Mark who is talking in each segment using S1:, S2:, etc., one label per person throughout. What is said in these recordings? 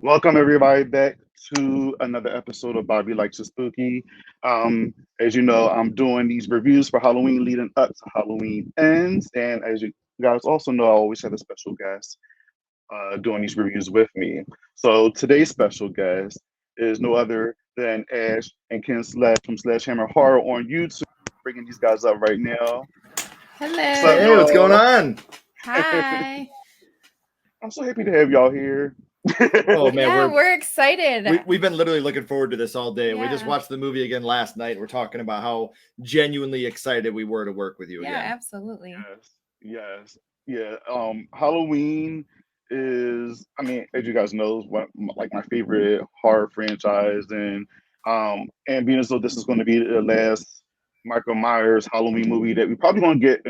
S1: Welcome everybody back to another episode of Bobby Likes It Spooky. As you know, I'm doing these reviews for Halloween leading up to Halloween ends, and as you guys also know, I always have a special guest doing these reviews with me. So today's special guest is no other than Ash and Ken Sledge from SledgeHammer Horror on YouTube. Bringing these guys up right now.
S2: Hello.
S3: Hey, what's going on?
S2: Hi.
S1: I'm so happy to have y'all here.
S3: Oh man,
S2: Yeah, we're excited.
S3: we've been literally looking forward to this all day. We just
S2: Yeah.
S3: watched the movie again last night. We're talking about how genuinely excited we were to work with you
S2: yeah,
S3: again.
S2: absolutely.
S1: Yes. Yeah. Halloween is, I mean, as you guys know, like my favorite horror franchise, and being as though this is going to be the last Michael Myers Halloween movie that we probably going to get,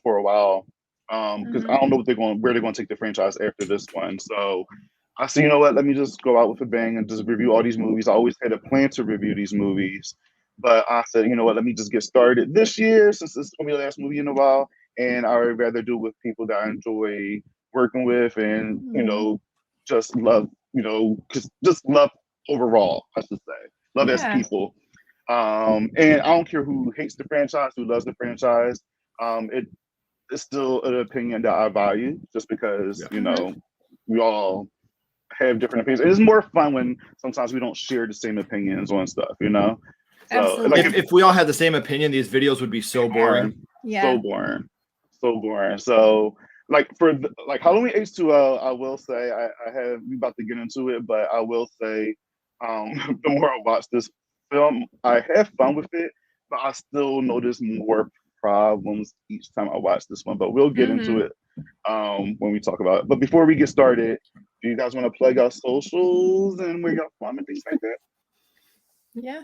S1: for a while, because I don't know where they're going to take the franchise after this one. So I said, you know what? Let me just go out with a bang and just review all these movies. I always had a plan to review these movies, but I said, you know what? Let me just get started this year since this is going to be the last movie in a while, and I would rather do it with people that I enjoy working with, and just love, just love overall. I should say, love as
S2: Yeah.
S1: people. And I don't care who hates the franchise, who loves the franchise. It's still an opinion that I value, just because we all have different opinions. It's more fun when sometimes we don't share the same opinions on stuff, So,
S2: Absolutely.
S3: If we all had the same opinion, these videos would be so boring.
S2: Yeah.
S1: So boring. So, like for Halloween H20, I will say we about to get into it, but I will say, the more I watch this film, I have fun with it, but I still notice more problems each time I watch this one. But we'll get into it when we talk about it. But before we get started, do you guys want to plug our socials and where y'all from and things like that?
S2: Yeah.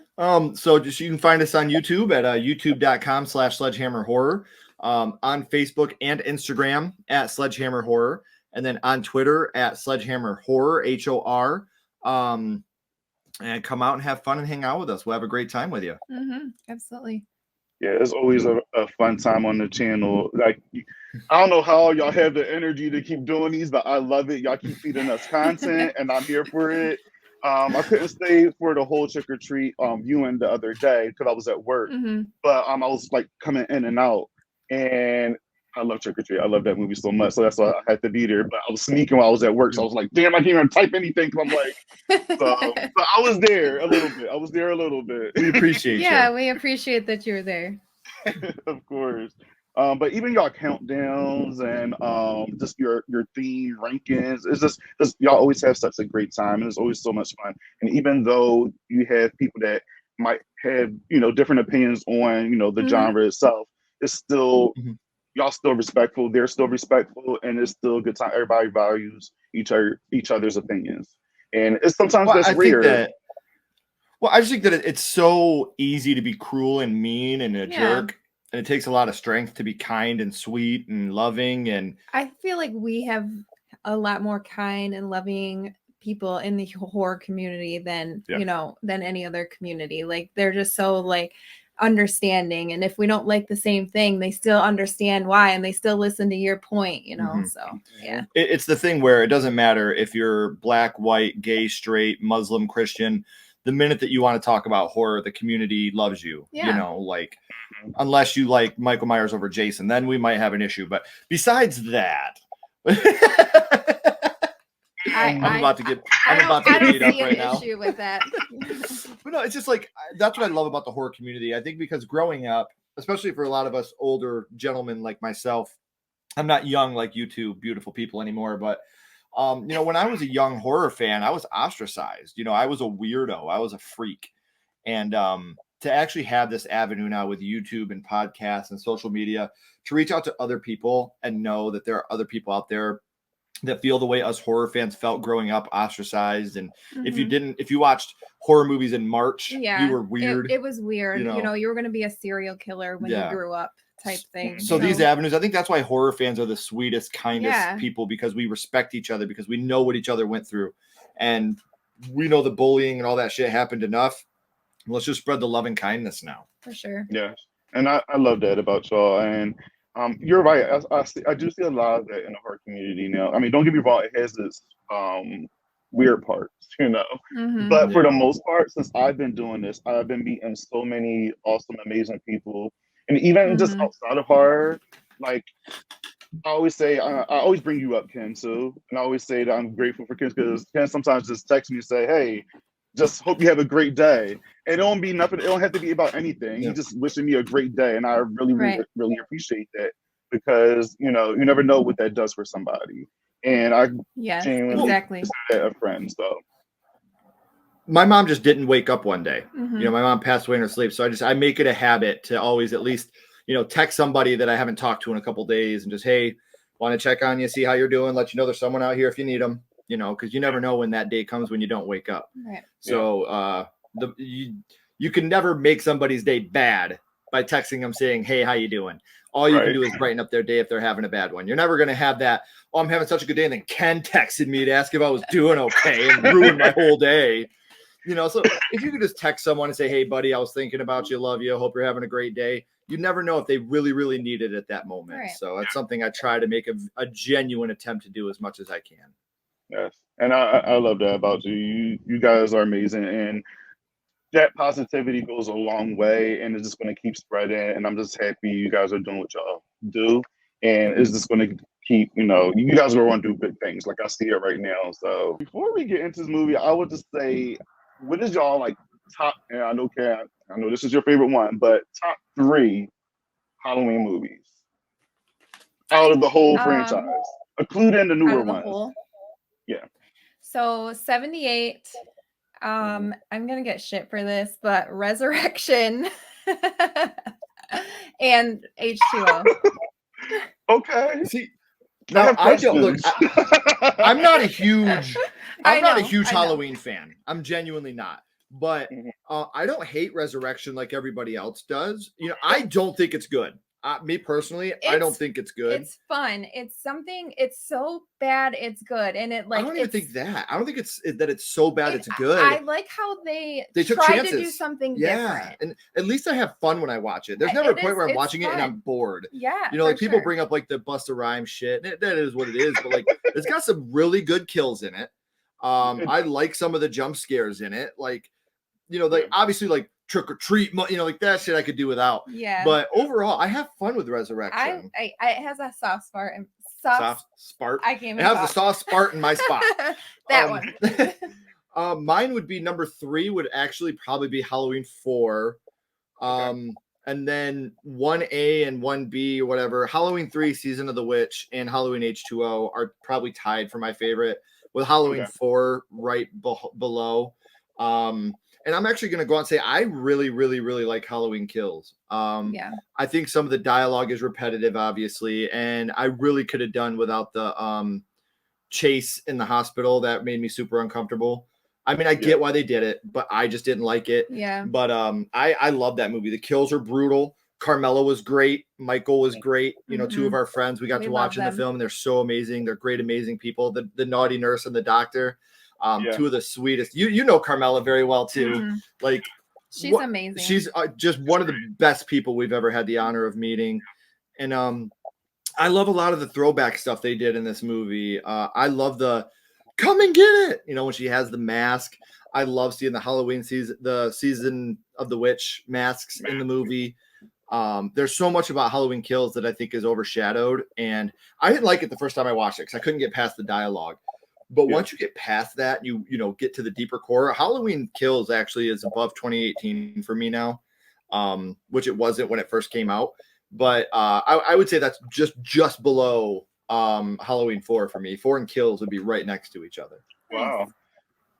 S3: So just you can find us on YouTube at youtube.com/SledgeHammer Horror, on Facebook and Instagram at SledgeHammer Horror, and then on Twitter at SledgeHammer Horror HOR. And come out and have fun and hang out with us. We'll have a great time with you.
S2: Absolutely.
S1: Yeah, it's always a fun time on the channel. Like, I don't know how y'all have the energy to keep doing these, but I love it. Y'all keep feeding us content, and I'm here for it. I couldn't stay for the whole trick or treat viewing the other day because I was at work, but I was like coming in and out, and I love Trick or Treat. I love that movie so much, so that's why I had to be there. But I was sneaking while I was at work, so I was like, "Damn, I can't even type anything." Cause I'm like, but I was there a little bit.
S3: We appreciate you.
S2: Yeah, we appreciate that you're there.
S1: Of course. But even y'all countdowns and just your theme rankings, it's just y'all always have such a great time, and it's always so much fun. And even though you have people that might have different opinions on the genre itself, it's still y'all still respectful. They're still respectful, and it's still a good time. Everybody values each other's opinions, and it's sometimes that's rare.
S3: I just think that it's so easy to be cruel and mean and a jerk. And it takes a lot of strength to be kind and sweet and loving. And
S2: I feel like we have a lot more kind and loving people in the horror community than than any other community. Like, they're just so like understanding, and if we don't like the same thing, they still understand why, and they still listen to your point. So yeah,
S3: it's the thing where it doesn't matter if you're black, white, gay, straight, Muslim, Christian. The minute that you want to talk about horror, the community loves you. Unless you like Michael Myers over Jason, then we might have an issue. But besides that, I'm about to get beat up right now.
S2: Issue with that.
S3: But no, it's just like, that's what I love about the horror community. I think because growing up, especially for a lot of us older gentlemen like myself, I'm not young like you two beautiful people anymore, but when I was a young horror fan, I was ostracized. I was a weirdo. I was a freak. And to actually have this avenue now with YouTube and podcasts and social media to reach out to other people and know that there are other people out there that feel the way us horror fans felt growing up, ostracized. And if you watched horror movies in March, you were weird.
S2: It was weird. You were going to be a serial killer when you grew up. Type thing.
S3: So these avenues, I think that's why horror fans are the sweetest, kindest people, because we respect each other, because we know what each other went through, and we know the bullying and all that shit happened enough. Let's just spread the love and kindness now.
S2: For sure.
S1: Yes, and I love that about y'all. And you're right. I do see a lot of that in the horror community now. I mean, don't get me wrong; it has its weird parts, you know.
S2: Mhm.
S1: But for the most part, since I've been doing this, I've been meeting so many awesome, amazing people, and even just
S2: Mhm.
S1: outside of horror, like I always say, I always bring you up, Ken, too. And I always say that I'm grateful for Ken because Ken sometimes just texts me and say, hey, just hope you have a great day. And it don't be nothing, it don't have to be about anything.
S3: Yeah.
S1: He just wishing me a great day. And I really,
S2: Right.
S1: really appreciate that because, you know, you never know what that does for somebody. And I
S2: Yes,
S1: genuinely
S2: exactly.
S1: consider that a friend. So
S3: my mom just didn't wake up one day.
S2: Mhm.
S3: You know, my mom passed away in her sleep. So I make it a habit to always at least, you know, text somebody that I haven't talked to in a couple of days and just, hey, want to check on you, see how you're doing, let you know there's someone out here if you need them, you know, because you never know when that day comes when you don't wake up.
S2: Right.
S3: So you can never make somebody's day bad by texting them saying, hey, how you doing? All you can do is brighten up their day if they're having a bad one. You're never going to have that, oh, I'm having such a good day. And then Ken texted me to ask if I was doing okay and ruined my whole day. You know, so if you could just text someone and say, hey, buddy, I was thinking about you, love you, hope you're having a great day. You never know if they really, really need it at that moment.
S2: Right.
S3: So that's something I try to make a genuine attempt to do as much as I can.
S1: yes. And I love that about you. You guys are amazing. And that positivity goes a long way and it's just going to keep spreading. And I'm just happy you guys are doing what y'all do. And it's just going to keep, you know, you guys are going to do big things like I see it right now. So before we get into this movie, I would just say, what is y'all like top, and I know, Kat, I know this is your favorite one, but top 3 Halloween movies out of the whole franchise, including the newer ones.
S2: Whole?
S1: Yeah.
S2: So 78. I'm gonna get shit for this, but Resurrection and H20.
S1: Okay.
S3: See, now I don't look. I'm not a huge. I'm not a huge Halloween fan. I'm genuinely not. But I don't hate Resurrection like everybody else does. You know, I don't think it's good. Me personally, I don't think it's good.
S2: It's fun. It's something. It's so bad it's good, and it like.
S3: I don't even think that. I don't think that it's so bad it's good.
S2: I like how they
S3: took
S2: tried
S3: chances
S2: to do something different.
S3: And at least I have fun when I watch it. There's never a point where I'm watching it and I'm bored.
S2: Yeah,
S3: you know, like people bring up like the Busta Rhymes shit. That is what it is. But like, it's got some really good kills in it. I like some of the jump scares in it. Like, you know, like obviously like trick or treat, you know, like that shit I could do without.
S2: Yeah.
S3: But overall, I have fun with Resurrection.
S2: It has a soft spot.
S3: Soft spart.
S2: I can't.
S3: It has the soft spart in my spot.
S2: That one.
S3: Mine would be number 3. Would actually probably be Halloween 4. And then 1A and 1B or whatever. Halloween 3, Season of the Witch, and Halloween H20 are probably tied for my favorite, with Halloween 4 right below. And I'm actually going to go out and say I really, really, really like Halloween Kills. I think some of the dialogue is repetitive, obviously, and I really could have done without the chase in the hospital. That made me super uncomfortable. I mean, I get why they did it, but I just didn't like it.
S2: Yeah.
S3: But I love that movie. The kills are brutal. Carmela was great. Michael was great. You know, 2 of our friends we got to watch in the film. And they're so amazing. They're great, amazing people. The naughty nurse and the doctor. 2 of the sweetest. You know Carmela very well too. Like
S2: she's amazing.
S3: She's just one of the best people we've ever had the honor of meeting. And I love a lot of the throwback stuff they did in this movie. I love the come and get it. You know, when she has the mask. I love seeing the Halloween season, the Season of the Witch masks in the movie. There's so much about Halloween Kills that I think is overshadowed. And I didn't like it the first time I watched it because I couldn't get past the dialogue. But once you get past that, you get to the deeper core. Halloween Kills actually is above 2018 for me now, which it wasn't when it first came out. But I would say that's just below Halloween 4 for me. 4 and Kills would be right next to each other.
S1: Wow.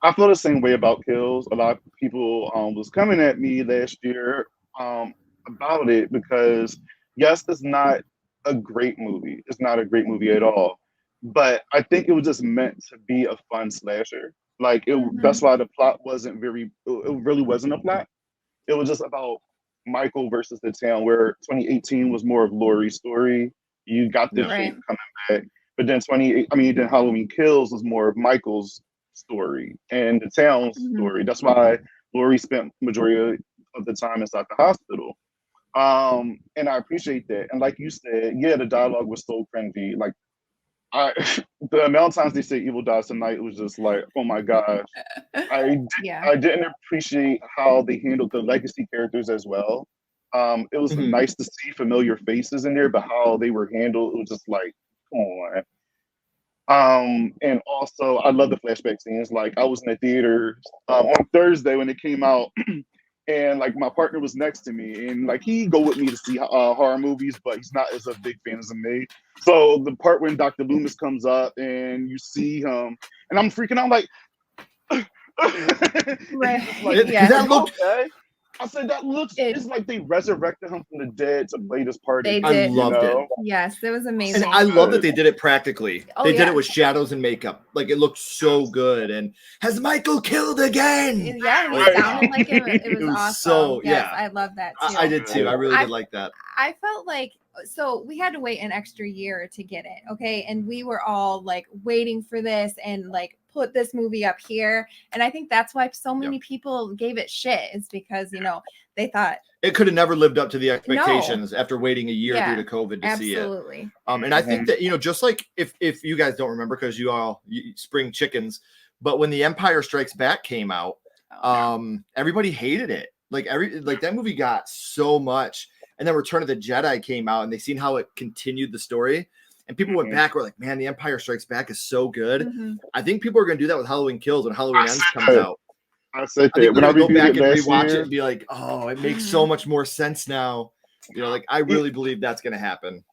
S1: I feel the same way about Kills. A lot of people was coming at me last year about it because, yes, it's not a great movie. It's not a great movie at all. But I think it was just meant to be a fun slasher. Like that's why the plot wasn't it really wasn't a plot. It was just about Michael versus the town, where 2018 was more of Laurie's story. You got the shape coming back. But then then Halloween Kills was more of Michael's story and the town's story. That's why Laurie spent majority of the time inside the hospital. And I appreciate that. And like you said, the dialogue was so cringy. Like I the amount of times they say evil dies tonight, it was just like, oh my gosh.
S2: Yeah.
S1: I didn't appreciate how they handled the legacy characters as well. It was
S3: Mhm.
S1: nice to see familiar faces in there, but how they were handled, it was just like, come on. And also I love the flashback scenes. Like I was in the theater on Thursday when it came out, and like my partner was next to me, and like he go with me to see horror movies, but he's not as a big fan as me. So the part when Dr. Loomis comes up and you see him, and I'm freaking out like,
S2: Right.
S1: like,
S2: Yeah.
S3: That looked.
S1: okay. I said that looks.
S2: It-
S1: It's like they resurrected him from the dead to play this part
S2: They
S1: again.
S3: I
S2: did.
S1: You
S3: loved it.
S1: know?
S2: Yes, it was
S3: And
S2: amazing.
S3: I love that they did it practically.
S2: Oh,
S3: They did
S2: yeah.
S3: it with shadows and makeup. Like it looked so good. And has Michael killed again?
S2: Yeah, he
S1: Right.
S2: sounded like it. It
S3: It
S2: was
S3: was
S2: awesome.
S3: so-
S2: Yes,
S3: yeah.
S2: I love that too.
S3: I did too. I really
S2: I-
S3: did like that.
S2: I felt like, so we had to wait an extra year to get it, okay? And we were all like waiting for this and like put this movie up here. And I think that's why so many people gave it shit, is because, you know, they thought
S3: It could have never lived up to the expectations after waiting a year
S2: Yeah,
S3: due to COVID to see it.
S2: absolutely.
S3: And I think that, you know, just like if you guys don't remember because you spring chickens, but when The Empire Strikes Back came out, everybody hated it. Like that movie got so much. And then Return of the Jedi came out and they seen how it continued the story. And people went back, were like, man, The Empire Strikes Back is so good.
S2: Mhm.
S3: I think people are going to do that with Halloween Kills when Halloween Ends comes
S1: that.
S3: out.
S1: I said
S3: I
S1: that
S3: think
S1: when
S3: we're
S1: I
S3: going to go
S1: reviewed
S3: back
S1: it
S3: and
S1: last
S3: rewatch
S1: year.
S3: it and be like, oh, it makes so much more sense now. You know, like I really believe that's going to happen.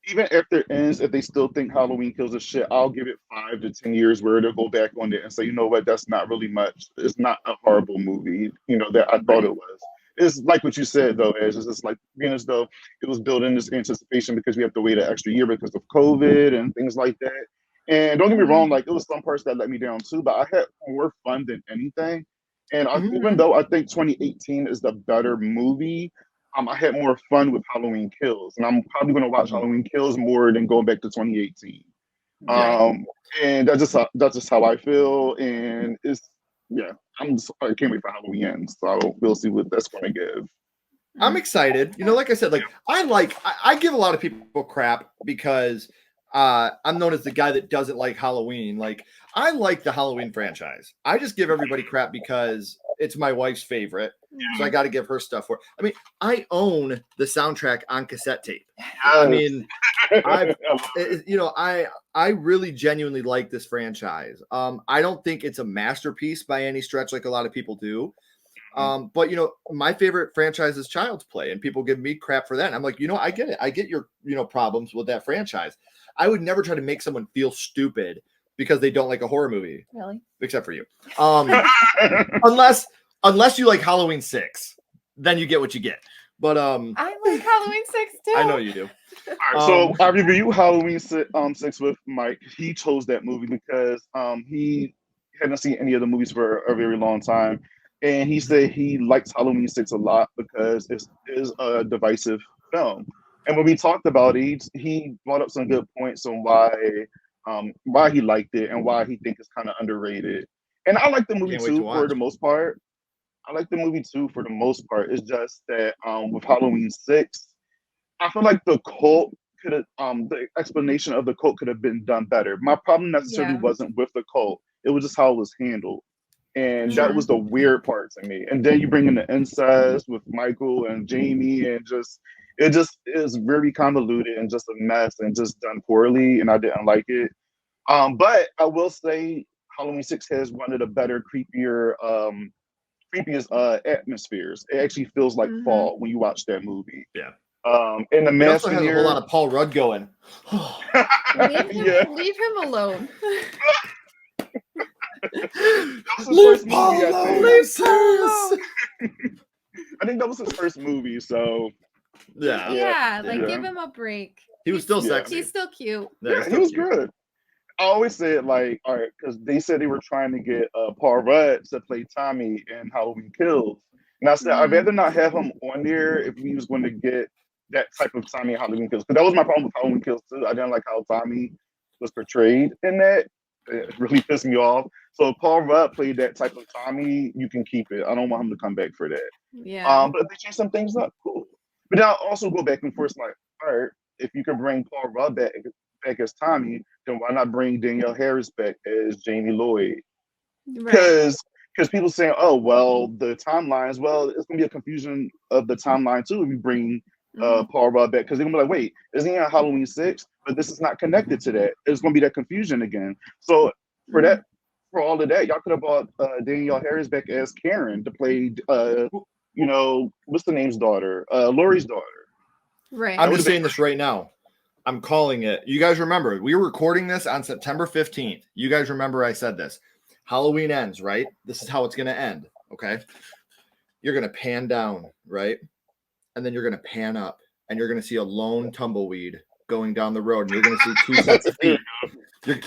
S1: Even after it ends, if they still think Halloween Kills is shit, I'll give it 5 to 10 years where they'll go back on it and say, you know what, that's not really much. It's not a horrible movie, you know, that I thought it was. It's like what you said though, Edge. It's just like being as though it was built in this anticipation because we have to wait an extra year because of COVID and things like that. And don't get me wrong, like it was some parts that let me down too, but I had more fun than anything. And even though I think 2018 is the better movie, I had more fun with Halloween Kills, and I'm probably going to watch Halloween Kills more than going back to 2018.
S2: Right.
S1: And that's just how I feel, and I can't wait for Halloween ends, so we'll see what that's going to give.
S3: I'm excited. You know, like I said, like I give a lot of people crap because I'm known as the guy that doesn't like Halloween. Like I like the Halloween franchise. I just give everybody crap because it's my wife's favorite. So I got to give her stuff for it. I mean, I own the soundtrack on cassette tape. I mean, I really genuinely like this franchise. I don't think it's a masterpiece by any stretch like a lot of people do. But you know, my favorite franchise is Child's Play, and people give me crap for that. And I'm like, you know, I get it. I get your, problems with that franchise. I would never try to make someone feel stupid because they don't like a horror movie.
S2: Really?
S3: Except for you. Unless you like Halloween 6, then you get what you get. But
S2: I like Halloween 6 too.
S3: I know you do.
S1: All right, so I reviewed Halloween 6 with Mike. He chose that movie because he hadn't seen any of the movies for a very long time. And he said he likes Halloween 6 a lot because it is a divisive film. And when we talked about it, he brought up some good points on why he liked it and why he thinks it's kind of underrated. And I like the movie
S3: Can't wait to
S1: too for
S3: watch.
S1: the most part. I like the movie too for the most part. It's just that with Halloween 6, I feel like the cult could have the explanation of the cult could have been done better. My problem necessarily wasn't with the cult. It was just how it was handled. And that was the weird part to me. And then you bring in the incest with Michael and Jamie, and it is very convoluted and just a mess and just done poorly, and I didn't like it. But I will say Halloween 6 has one of the better, creepiest atmospheres. It actually feels like fall when you watch that movie.
S3: Yeah.
S1: And the
S3: It
S1: mask
S3: also has a whole lot of Paul Rudd going.
S2: Leave him alone.
S1: Leave Paul alone. I think that was his first movie, so
S2: Yeah, give him a break.
S3: He was still sexy.
S2: He's still cute.
S1: Yeah, he was good. I always said like, all right, because they said they were trying to get Paul Rudd to play Tommy in Halloween Kills, and I said I'd rather not have him on there if we was going to get that type of Tommy in Halloween Kills, because that was my problem with Halloween Kills too. I didn't like how Tommy was portrayed in that. It really pissed me off. So if Paul Rudd played that type of Tommy, you can keep it. I don't want him to come back for that.
S2: Yeah.
S1: But if they change some things up, cool. But then I'll also go back and forth like, all right, if you can bring Paul Rudd back as Tommy, then why not bring Danielle Harris back as Jamie Lloyd?
S2: Right.
S1: Because people saying, oh well, the timelines. Well, it's gonna be a confusion of the timeline too if you bring Paul Rudd back, because they're gonna be like, wait, isn't he on Halloween 6? But this is not connected to that. It's gonna be that confusion again. So for that, for all of that, y'all could have brought Danielle Harris back as Karen to play, you know, what's the name's daughter, Laurie's daughter.
S2: Right.
S3: I'm just saying this right now. I'm calling it. You guys remember, we were recording this on September 15th. You guys remember I said this. Halloween ends, right? This is how it's going to end, okay? You're going to pan down, right? And then you're going to pan up, and you're going to see a lone tumbleweed going down the road, and you're going to see 2 sets of feet.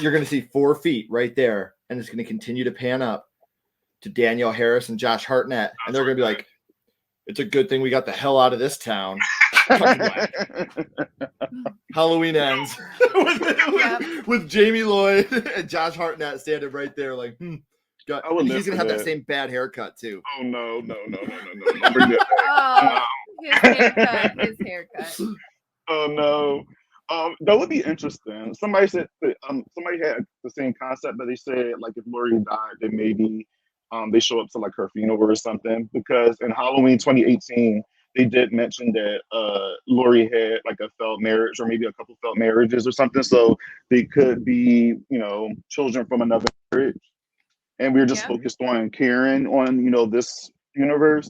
S3: You're going to see 4 feet right there, and it's going to continue to pan up to Danielle Harris and Josh Hartnett, and they're going to be like, it's a good thing we got the hell out of this town. Halloween ends with Jamie Lloyd and Josh Hartnett standing right there like, God. He's going to have that same bad haircut, too.
S1: Oh, no. Don't bring that back.
S2: Oh, his haircut.
S1: Oh, no. That would be interesting. Somebody said somebody had the same concept, but they said like if Laurie died, then maybe they show up to like her funeral or something. Because in Halloween 2018, they did mention that Laurie had like a failed marriage or maybe a couple failed marriages or something. So they could be, you know, children from another marriage. And we were just focused on Karen on, you know, this universe.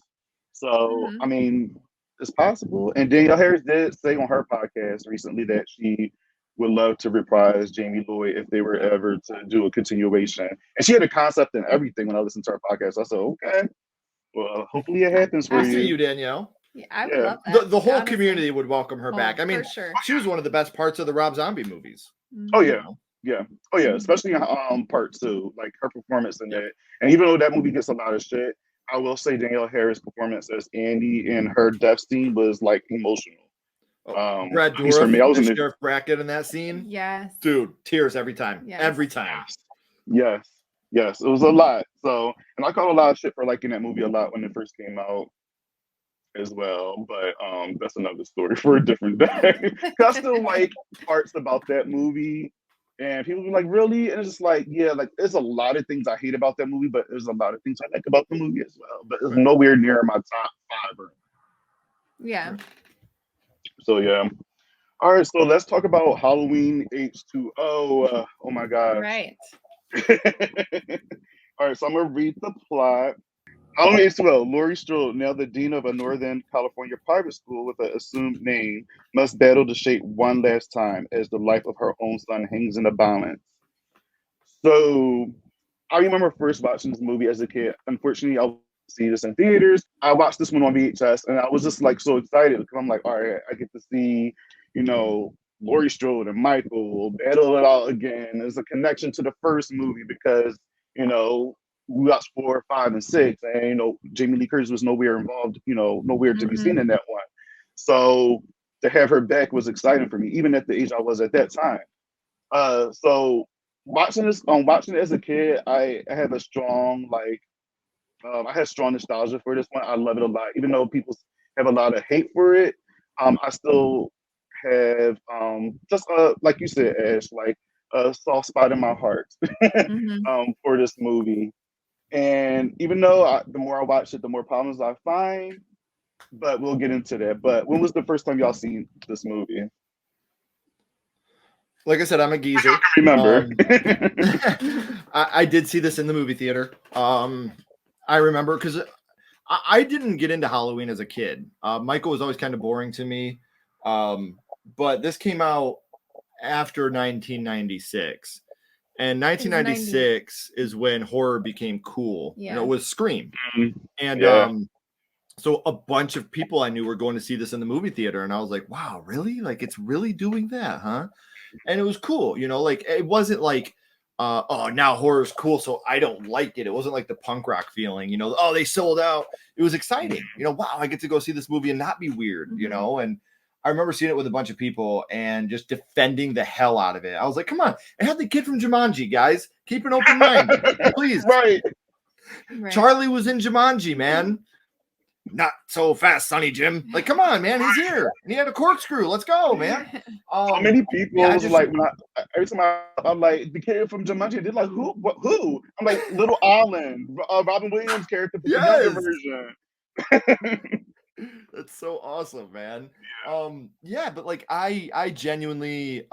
S1: So I mean, it's possible. And Danielle Harris did say on her podcast recently that she would love to reprise Jamie Lloyd if they were ever to do a continuation. And she had a concept and everything when I listened to her podcast. I said, okay, well, hopefully it happens for
S3: I
S1: you.
S3: see you, Danielle.
S2: Yeah, I would love that.
S3: The whole community would welcome her back. I mean,
S2: for sure.
S3: she was one of the best parts of the Rob Zombie movies.
S1: Oh yeah. Yeah. Oh yeah. Especially in part 2, like her performance in that. And even though that movie gets a lot of shit, I will say Danielle Harris' performance as Andy in her death scene was like emotional.
S3: Brad Dourif,
S1: for me, I was in
S3: Sheriff Brackett in that scene.
S2: Yes.
S3: Dude, tears every time.
S2: Yes.
S3: Every time.
S1: Yes. It was a lot. So, and I caught a lot of shit for liking that movie a lot when it first came out as well. But that's another story for a different day. I still like parts about that movie. And people be like, really? And it's just like, yeah, like there's a lot of things I hate about that movie, but there's a lot of things I like about the movie as well. But it's nowhere near my top 5.
S2: Yeah.
S1: So yeah. All right, so let's talk about Halloween H20. Oh my God.
S2: Right.
S1: All right, so I'm gonna read the plot. Halloween H20. Laurie Strode, now the dean of a Northern California private school with an assumed name, must battle the shape one last time as the life of her own son hangs in the balance. So I remember first watching this movie as a kid. Unfortunately, I see this in theaters. I watched this one on VHS, and I was just like so excited because I'm like, all right, I get to see, you know, Laurie Strode and Michael battle it out again. There's a connection to the first movie because, you know, we watched 4, 5, and 6, and you know, Jamie Lee Curtis was nowhere involved, you know, nowhere to be seen in that one. So to have her back was exciting for me, even at the age I was at that time. So watching it as a kid, I have a strong I had strong nostalgia for this one. I love it a lot, even though people have a lot of hate for it. I still have just like you said, Ash, like a soft spot in my heart for this movie. And even though the more I watch it, the more problems I find, but we'll get into that. But when was the first time y'all seen this movie?
S3: Like I said, I'm a geezer.
S1: Remember.
S3: I did see this in the movie theater. I remember because I didn't get into Halloween as a kid. Michael was always kind of boring to me. But this came out after 1996. And 1996 is when horror became cool.
S2: Yeah.
S3: You know, with Scream. And so a bunch of people I knew were going to see this in the movie theater. And I was like, wow, really? Like, it's really doing that, huh? And it was cool. You know, like, it wasn't like, oh, now horror's cool, so I don't like it. It wasn't like the punk rock feeling, you know, oh, they sold out. It was exciting. You know, wow, I get to go see this movie and not be weird, you know? And I remember seeing it with a bunch of people and just defending the hell out of it. I was like, come on. I had the kid from Jumanji, guys. Keep an open mind. Please.
S1: Right.
S3: Charlie was in Jumanji, man. not so fast, Sonny Jim. Like, come on, man, he's here. And he had a corkscrew. Let's go, man.
S1: So many people
S3: yeah,
S1: was like, every time I'm like, the kid from Jumanji, they're like, who? What? Who? I'm like, Little Island, Robin Williams character, the younger version.
S3: That's so awesome, man. Yeah, but like I genuinely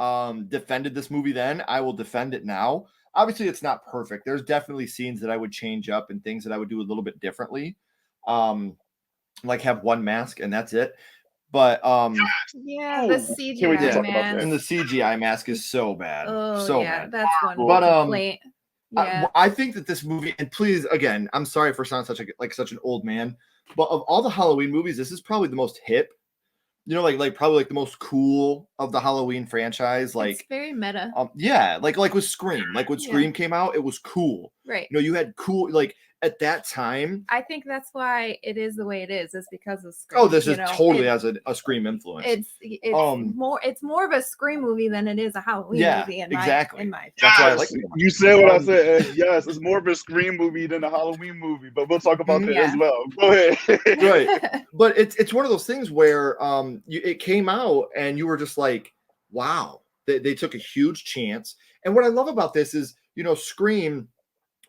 S3: defended this movie then. I will defend it now. Obviously, it's not perfect. There's definitely scenes that I would change up and things that I would do a little bit differently. Like have one mask and that's it. But
S2: yeah, the CGI mask.
S3: And the CGI mask is so bad.
S2: Oh,
S3: so
S2: yeah,
S3: bad.
S2: that's one.
S3: But
S2: yeah.
S3: I think that this movie, and please, again, I'm sorry for sounding such an old man, but of all the Halloween movies, this is probably the most hip. You know, like probably like the most cool of the Halloween franchise. Like
S2: it's very meta.
S3: Yeah, like with Scream. Like when Scream came out, it was cool.
S2: Right.
S3: You know, you had cool like at that time.
S2: I think that's why it is the way it is because of Scream.
S3: Oh, this is totally has a Scream influence.
S2: It's more of a Scream movie than it is a Halloween movie. In my opinion.
S3: That's why I like
S1: you said what I said. Yes, it's more of a Scream movie than a Halloween movie, but we'll talk about that as well. Go ahead.
S3: Right, but it's one of those things where it came out and you were just like, wow, they took a huge chance. And what I love about this is, you know, Scream,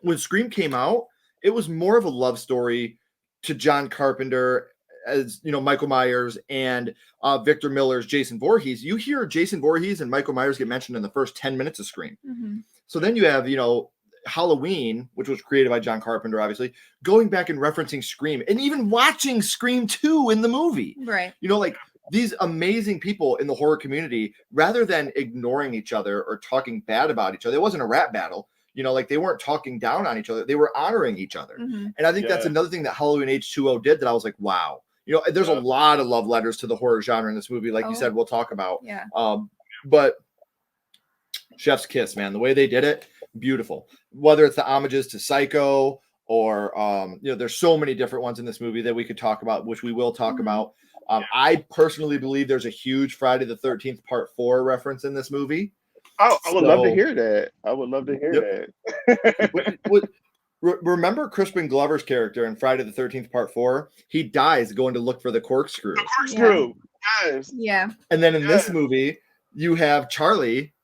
S3: when Scream came out, it was more of a love story to John Carpenter as, you know, Michael Myers and Victor Miller's Jason Voorhees. You hear Jason Voorhees and Michael Myers get mentioned in the first 10 minutes of Scream. Mm-hmm. So then you have, you know, Halloween, which was created by John Carpenter, obviously, going back and referencing Scream and even watching Scream 2 in the movie.
S2: Right.
S3: You know, like these amazing people in the horror community, rather than ignoring each other or talking bad about each other, it wasn't a rap battle. You know, like they weren't talking down on each other. They were honoring each other. Mm-hmm. And I think that's another thing that Halloween H20 did that I was like, wow. You know, there's a lot of love letters to the horror genre in this movie. Like you said, we'll talk about.
S2: Yeah.
S3: But chef's kiss, man. The way they did it, beautiful. Whether it's the homages to Psycho or, you know, there's so many different ones in this movie that we could talk about, which we will talk about. I personally believe there's a huge Friday the 13th Part 4 reference in this movie.
S1: I would love to hear that. I would love to hear that.
S3: Remember Crispin Glover's character in Friday the 13th Part 4? He dies going to look for the corkscrew.
S1: The corkscrew. Yes.
S2: Yeah.
S3: And then in this movie, you have Charlie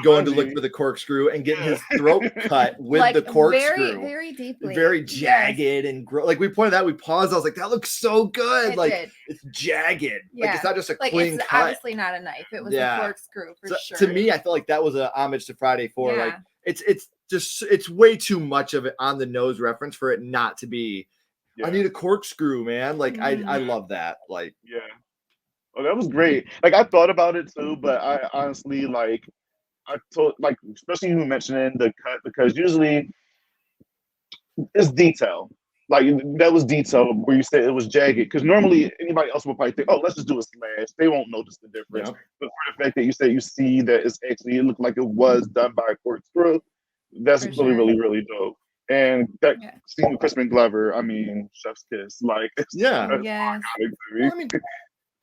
S3: going to look for the corkscrew and getting his throat cut with
S2: like
S3: the corkscrew.
S2: Very, very deeply.
S3: Very jagged and like we pointed out, we paused. I was like, that looks so good. It's jagged.
S2: Yeah.
S3: Like it's not just a
S2: like
S3: clean
S2: it's
S3: cut.
S2: Obviously not a knife. It was a corkscrew for sure.
S3: To me, I feel like that was a homage to Friday 4. Like it's way too much of it on the nose reference for it not to be. I need a corkscrew, man. Like I love that. Like
S1: Oh, that was great. Like I thought about it too, but I honestly especially you mentioning the cut, because usually it's detail. Like that was detail where you said it was jagged, because normally anybody else would probably think, oh, let's just do a slash. They won't notice the difference. Yeah. But for the fact that you said you see that it looked like it was done by a corkscrew, that's really, really, really dope. And that scene with Crispin Glover, I mean, chef's kiss. Like,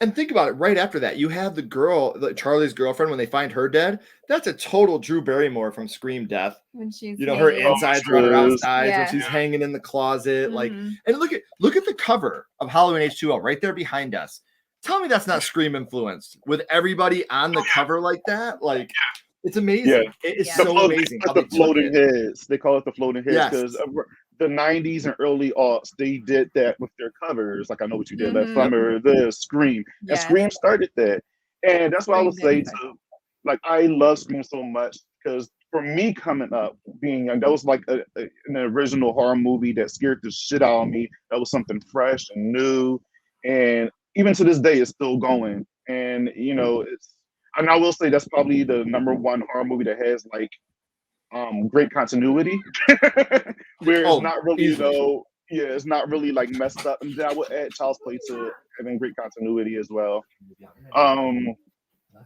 S3: and think about it. Right after that, you have the girl, Charlie's girlfriend, when they find her dead. That's a total Drew Barrymore from Scream Death.
S2: When she's,
S3: her insides are on her outsides, when she's hanging in the closet. Like, and look at the cover of Halloween H20 right there behind us. Tell me that's not Scream influenced with everybody on the cover like that. Like, it's amazing. Yeah. It's so amazing.
S1: The floating heads. They call it the floating heads because the 90s and early aughts, they did that with their covers. Like I Know What You Did Last Summer, the Scream. And Scream started that. And that's what I would say too. Like, I love Scream so much because for me coming up, being young, that was like an original horror movie that scared the shit out of me. That was something fresh and new. And even to this day, it's still going. And, and I will say that's probably the #1 horror movie that has like great continuity, where it's not really it's not really like messed up. And then I would add Child's Play to having great continuity as well.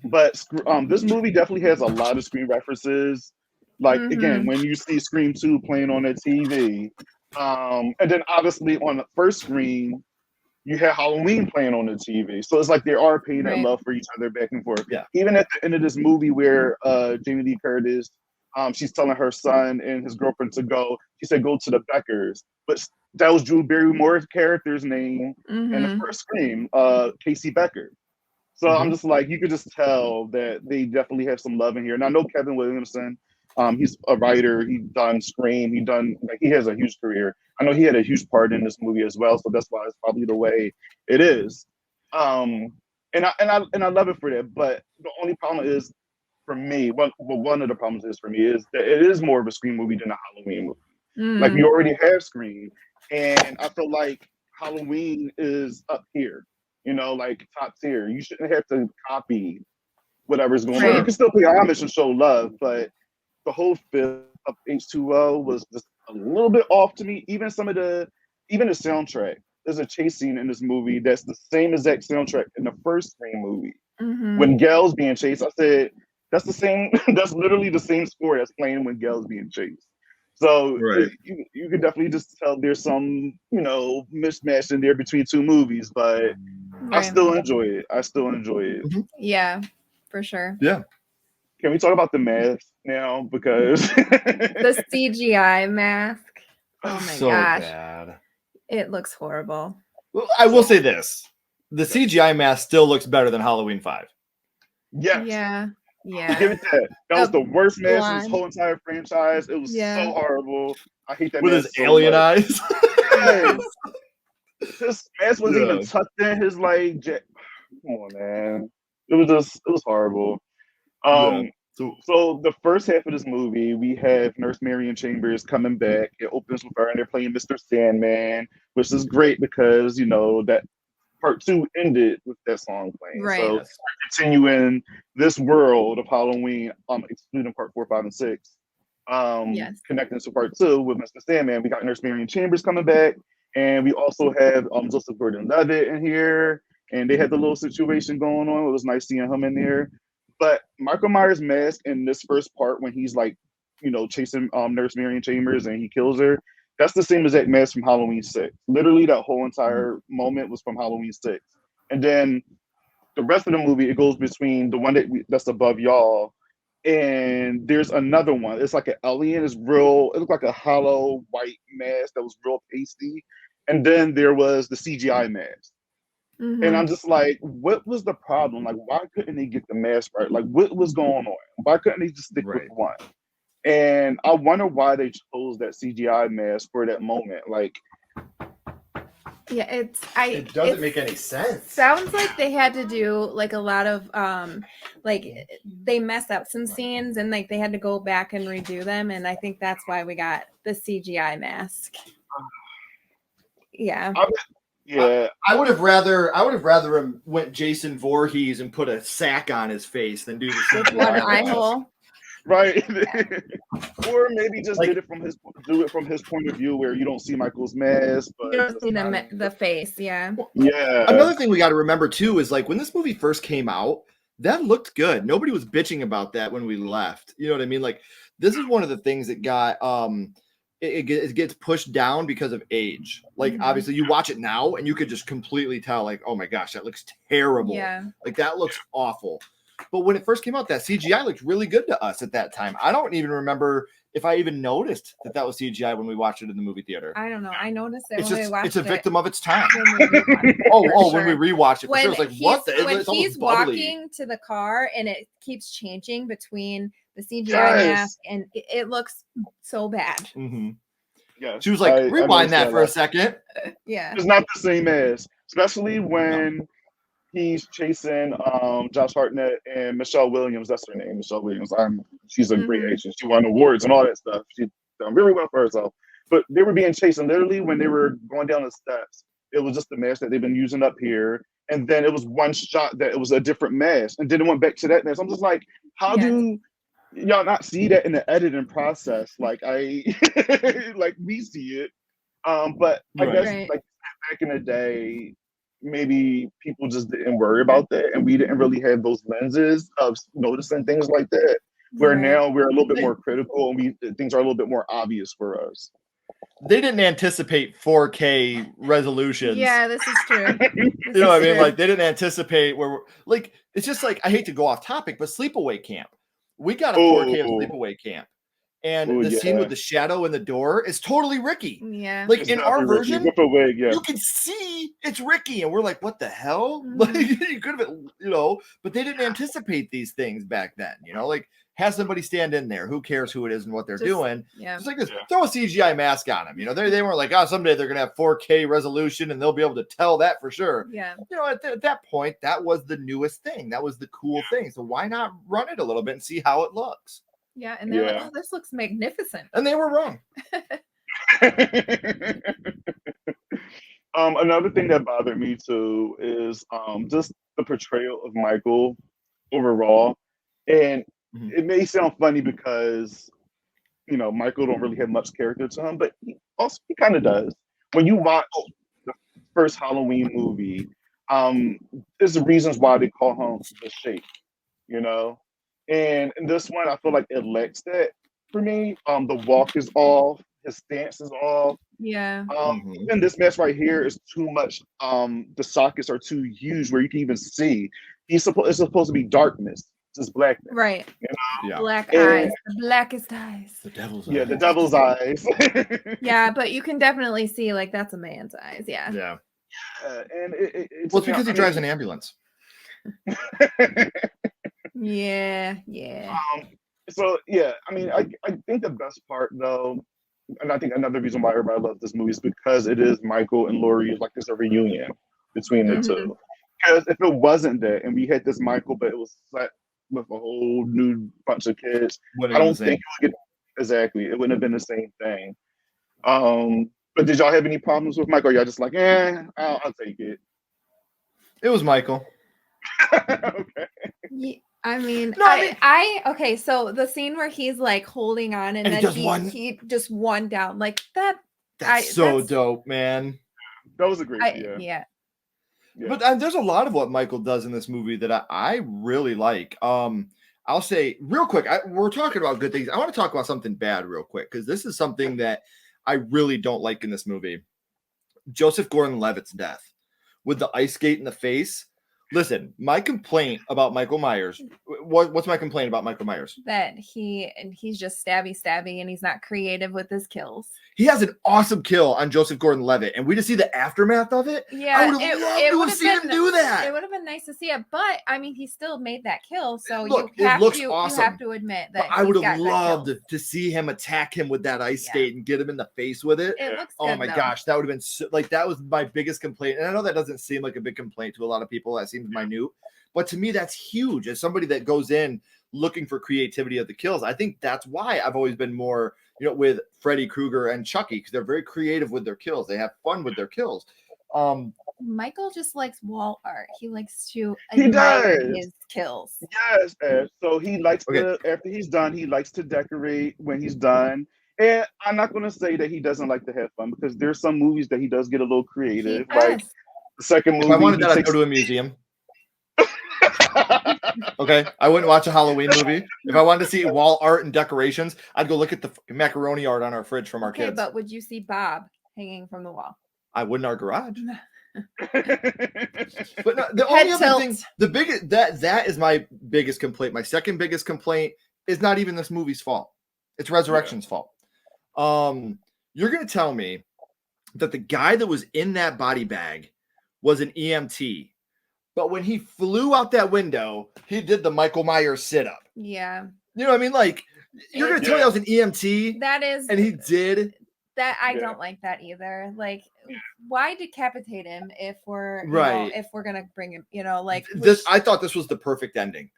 S1: But this movie definitely has a lot of Scream references. Like again, when you see Scream 2 playing on the TV, and then obviously on the first Scream, you had Halloween playing on the TV. So it's like they are paying that love for each other back and forth. Yeah. Even at the end of this movie where Jamie Lee Curtis she's telling her son and his girlfriend to go. She said, go to the Beckers. But that was Drew Barrymore's character's name in the first Scream, Casey Becker. So I'm just like, you could just tell that they definitely have some love in here. And I know Kevin Williamson, he's a writer. He done Scream. He has a huge career. I know he had a huge part in this movie as well. So that's why it's probably the way it is. And I love it for that. But the only problem is for me, one of the problems is for me is that it is more of a Scream movie than a Halloween movie. Like we already have Scream, and I feel like Halloween is up here, like top tier. You shouldn't have to copy whatever's going on. You can still play homage and show love, but the whole feel of H2O was just a little bit off to me. Even the soundtrack. There's a chase scene in this movie that's the same exact soundtrack in the first Scream movie. When Gail's being chased, I said, that's the same. That's literally the same score that's playing when Gail's being chased. So you can definitely just tell there's some, mismatch in there between two movies, but I still enjoy it.
S2: Yeah, for sure.
S3: Yeah.
S1: Can we talk about the mask now? Because
S2: the CGI mask. Oh my gosh.
S3: Bad.
S2: It looks horrible.
S3: Well, I will say this. The CGI mask still looks better than Halloween 5.
S1: Yes.
S2: Yeah.
S1: Give it that. That was the worst mask in this whole entire franchise. It was so horrible. I hate that
S3: with
S1: mask
S3: his alien eyes.
S1: Yes. This mask wasn't even tucked in his come on, man. It was horrible. So the first half of this movie, we have Nurse Marion Chambers coming back. It opens with her and they're playing Mr. Sandman, which is great because that part 2 ended with that song playing.
S2: Right.
S1: So continuing this world of Halloween, excluding part 4, 5, and 6, connecting to part 2 with Mr. Sandman. We got Nurse Marion Chambers coming back, and we also have Joseph Gordon-Levitt in here, and they had the little situation going on. It was nice seeing him in there. But Michael Myers' mask in this first part when he's chasing Nurse Marion Chambers and he kills her, that's the same exact mask from Halloween 6. Literally, that whole entire moment was from Halloween 6. And then the rest of the movie, it goes between the one that's above y'all, and there's another one. It's like an alien. It looked like a hollow white mask that was real pasty. And then there was the CGI mask. And I'm just like, what was the problem? Like, why couldn't they get the mask right? Like, what was going on? Why couldn't they just stick with one? And I wonder why they chose that CGI mask for that moment. Like,
S2: yeah,
S3: it doesn't make any sense.
S2: Sounds like they had to do a lot of they messed up some scenes and they had to go back and redo them, and I think that's why we got the CGI mask. Yeah.
S3: I would have rather him went Jason Voorhees and put a sack on his face than do the
S2: with one eye hole.
S1: Right. Or maybe just do it from his point of view where you don't see Michael's mask, but
S2: you don't see the face. Yeah.
S3: Another thing we got to remember too is when this movie first came out, that looked good. Nobody was bitching about that when we left. You know what I mean? This is one of the things that got it gets pushed down because of age. Obviously you watch it now and you could just completely tell oh my gosh, that looks terrible.
S2: Yeah.
S3: That looks awful. But when it first came out, that CGI looked really good to us at that time. I don't even remember if I even noticed that was CGI when we watched it in the movie theater.
S2: I don't know. I noticed it
S3: when
S2: we watched it.
S3: It's a victim of its time.
S2: When we
S3: rewatched it.
S2: When
S3: it was what the?
S2: When he's walking to the car and it keeps changing between the CGI mask and it looks so bad.
S3: Mm-hmm. Yeah, she was rewind that for a second.
S2: Yeah,
S1: it's not the same as, especially when he's chasing Josh Hartnett and Michelle Williams. That's her name, Michelle Williams. She's a great agent. She won awards and all that stuff. She's done really well for herself. But they were being chased, and literally when they were going down the steps, it was just the mask that they've been using up here. And then it was one shot that it was a different mask, and then it went back to that mask. I'm just like, how do y'all not see that in the editing process? We see it. But I guess back in the day, maybe people just didn't worry about that, and we didn't really have those lenses of noticing things like that. Where now we're a little bit more critical, and things are a little bit more obvious for us.
S3: They didn't anticipate 4K resolutions.
S2: Yeah, this is true.
S3: You know what I mean? They didn't anticipate where it's just I hate to go off topic, but Sleepaway Camp. We got a 4K of Sleepaway Camp. And the scene with the shadow in the door is totally Ricky.
S2: Yeah.
S3: Like in our version,
S1: with a wig,
S3: you can see it's Ricky, and we're like, what the hell? Like you could have, but they didn't anticipate these things back then. Like have somebody stand in there. Who cares who it is and what they're doing?
S2: Yeah.
S3: Just like this, throw a CGI mask on them. They weren't like, someday they're gonna have 4K resolution and they'll be able to tell that for sure.
S2: Yeah.
S3: At that point, that was the newest thing. That was the cool thing. So why not run it a little bit and see how it looks?
S2: Yeah, and they're like, oh, this looks magnificent.
S3: And they were wrong.
S1: Another thing that bothered me too is just the portrayal of Michael overall. And it may sound funny because, Michael don't really have much character to him, but he kind of does. When you watch the first Halloween movie, there's the reasons why they call him the Shape, And in this one, I feel like it lacks that for me. The walk is off, his stance is off.
S2: Yeah.
S1: Even this mess right here is too much. The sockets are too huge where you can even see. It's supposed to be darkness, just blackness.
S2: Right.
S3: Yeah.
S2: Black eyes, the blackest eyes.
S3: The devil's
S1: eyes. Yeah, the devil's eyes.
S2: Yeah, but you can definitely see like that's a man's eyes. Yeah.
S3: Yeah.
S1: And it's
S3: because he drives an ambulance.
S2: Yeah.
S1: So yeah, I think the best part though, and I think another reason why everybody loves this movie is because it is Michael and Laurie, like there's a reunion between the two. Because if it wasn't that, and we had this Michael, but it was set with a whole new bunch of kids, I don't think it wouldn't have been the same thing. But did y'all have any problems with Michael? Y'all just like, I'll take it.
S3: It was Michael.
S1: Okay.
S2: Yeah. I okay, so the scene where he's like holding on and then he just won down like that.
S3: That's dope, man.
S1: That was a great
S2: yeah.
S3: But there's a lot of what Michael does in this movie that I really like. I'll say real quick, we're talking about good things. I want to talk about something bad real quick because this is something that I really don't like in this movie. Joseph Gordon-Levitt's death with the ice skate in the face. Listen, my complaint about Michael Myers. What's my complaint about Michael Myers?
S2: That he's just stabby, and he's not creative with his kills.
S3: He has an awesome kill on Joseph Gordon-Levitt, and we just see the aftermath of it.
S2: Yeah,
S3: I would have loved to have seen him do that.
S2: It would have been nice to see it, but he still made that kill. So
S3: awesome.
S2: You have to admit that
S3: I would have loved to see him attack him with that ice skate and get him in the face with it.
S2: It looks
S3: good,
S2: Oh my
S3: gosh, that would have been that was my biggest complaint, and I know that doesn't seem like a big complaint to a lot of people. That seems minute, but to me that's huge. As somebody that goes in looking for creativity of the kills, I think that's why I've always been more with Freddy Krueger and Chucky, because they're very creative with their kills. They have fun with their kills.
S2: Michael just likes wall art. He likes to
S1: admire
S2: his kills.
S1: Yes, so he likes to, after he's done, he likes to decorate when he's done. And I'm not going to say that he doesn't like to have fun, because there's some movies that he does get a little creative. Like the second movie,
S3: if I wanted that, I'd go to a museum. Okay, I wouldn't watch a Halloween movie. If I wanted to see wall art and decorations, I'd go look at the macaroni art on our fridge from our kids.
S2: But would you see Bob hanging from the wall?
S3: I would in our garage. But no, the only other thing, the biggest that is my biggest complaint. My second biggest complaint is not even this movie's fault. It's Resurrection's fault. You're gonna tell me that the guy that was in that body bag was an EMT, but when he flew out that window, he did the Michael Myers sit-up.
S2: Yeah.
S3: You know what I mean? Like, you're going to tell me I was an EMT?
S2: That is.
S3: And he did?
S2: That I don't like that either. Like, why decapitate him if we're if we're going to bring him, like.
S3: This, I thought this was the perfect ending.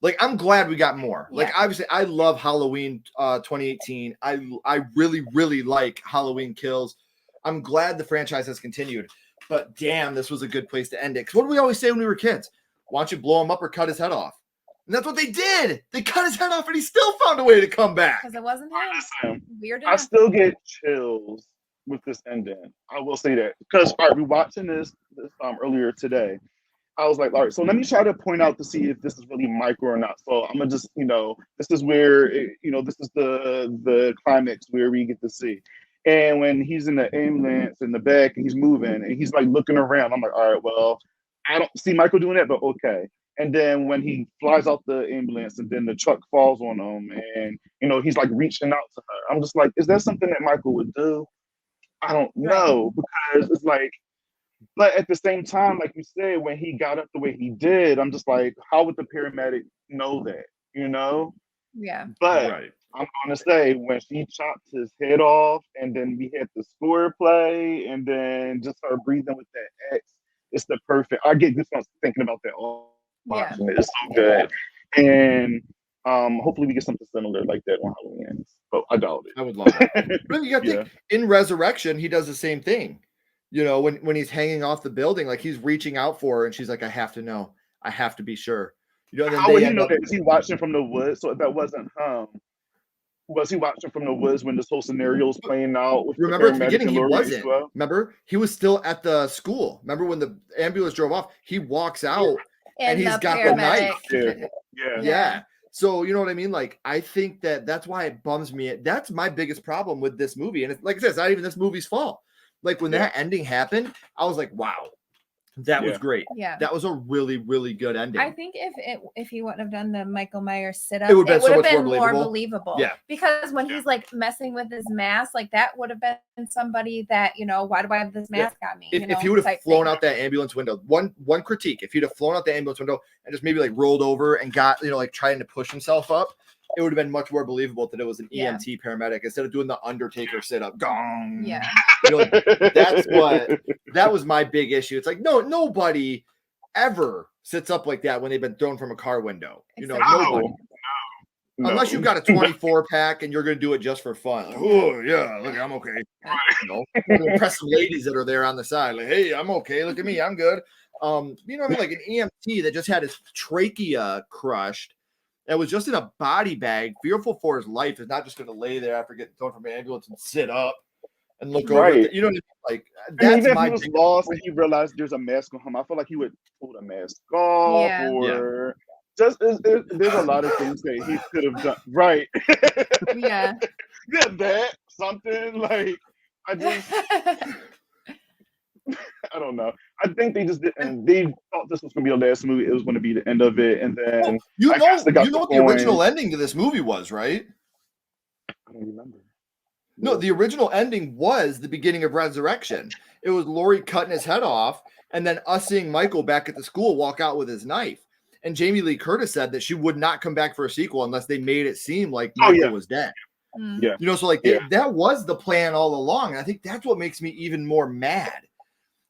S3: Like, I'm glad we got more. Yeah. Like, obviously, I love Halloween 2018. I really, really like Halloween Kills. I'm glad the franchise has continued. But damn, this was a good place to end it. Because what did we always say when we were kids? Why don't you blow him up or cut his head off? And that's what they did. They cut his head off, and he still found a way to come back.
S2: Because it wasn't him. Weird
S1: enough. I still get chills with this ending. I will say that. Because, all right, we watching this earlier today. I was like, all right, so let me try to point out to see if this is really Michael or not. So I'm going to just, this is where, this is the climax where we get to see. And when he's in the ambulance in the back and he's moving and he's like looking around, I'm like, all right, well, I don't see Michael doing that, but okay. And then when he flies out the ambulance and then the truck falls on him and, you know, he's like reaching out to her. I'm just like, is that something that Michael would do? I don't know, because it's like, but at the same time, like you said, when he got up the way he did, I'm just like, how would the paramedic know that, you know?
S2: Yeah.
S1: But
S3: Right.
S1: I'm gonna say when she chopped his head off, and then we had the score play, and then just her breathing with that X, it's the perfect. I get goosebumps thinking about that all watching it. It's so good, and hopefully we get something similar like that on Halloween. But I doubt it.
S3: I would love that. But you got to think, in Resurrection, he does the same thing. You know, when he's hanging off the building, like he's reaching out for her, and she's like, "I have to know. I have to be sure." You know, and then
S1: how would he know that? Is he watching from the woods? So if that wasn't him, was he watching from the woods when this whole scenario was playing out? With
S3: remember at the
S1: paramedic
S3: beginning,
S1: and
S3: he
S1: Laurie
S3: wasn't.
S1: Iswell?
S3: Remember, he was still at the school. Remember when the ambulance drove off? He walks out and he's got the knife. Yeah. So you know what I mean? Like, I think that's why it bums me. That's my biggest problem with this movie, and it's, like I said, it's not even this movie's fault. Like when that ending happened, I was like, wow. That was great.
S2: Yeah.
S3: That was a really, really good ending.
S2: I think if he wouldn't have done the Michael Myers sit up,
S3: it would have
S2: so
S3: been
S2: more believable.
S3: Yeah.
S2: Because when he's like messing with his mask, like that would have been somebody that, you know, why do I have this mask on me?
S3: If he would have flown out that ambulance window, one critique, if he'd have flown out the ambulance window and just maybe like rolled over and got, you know, like trying to push himself up, it would have been much more believable that it was an EMT paramedic instead of doing the Undertaker sit up. Gong.
S2: Yeah.
S3: You know, like, that was my big issue. It's like, nobody ever sits up like that when they've been thrown from a car window. You know, nobody.
S1: No.
S3: Unless you've got a 24 pack and you're going to do it just for fun. Like, oh, yeah, look, I'm okay. You know, impress some ladies that are there on the side. Like, hey, I'm okay. Look at me. I'm good. You know what I mean? Like an EMT that just had his trachea crushed. That was just in a body bag, fearful for his life, is not just going to lay there after getting thrown from an ambulance and sit up and look over. You know what I mean? Like, that's
S1: even
S3: my
S1: if he was lost and he realized there's a mask on him, I feel like he would pull the mask off or just there's a lot of things that he could have done. Right.
S2: Yeah.
S1: Yeah, that something like I just I don't know. I think they just didn't. They thought this was going to be the last movie. It was going to be the end of it, and then
S3: you know what the original ending to this movie was, right?
S1: I don't remember.
S3: No, the original ending was the beginning of Resurrection. It was Laurie cutting his head off, and then us seeing Michael back at the school walk out with his knife. And Jamie Lee Curtis said that she would not come back for a sequel unless they made it seem like Michael was dead.
S1: Yeah,
S3: you know, so like that was the plan all along. And I think that's what makes me even more mad.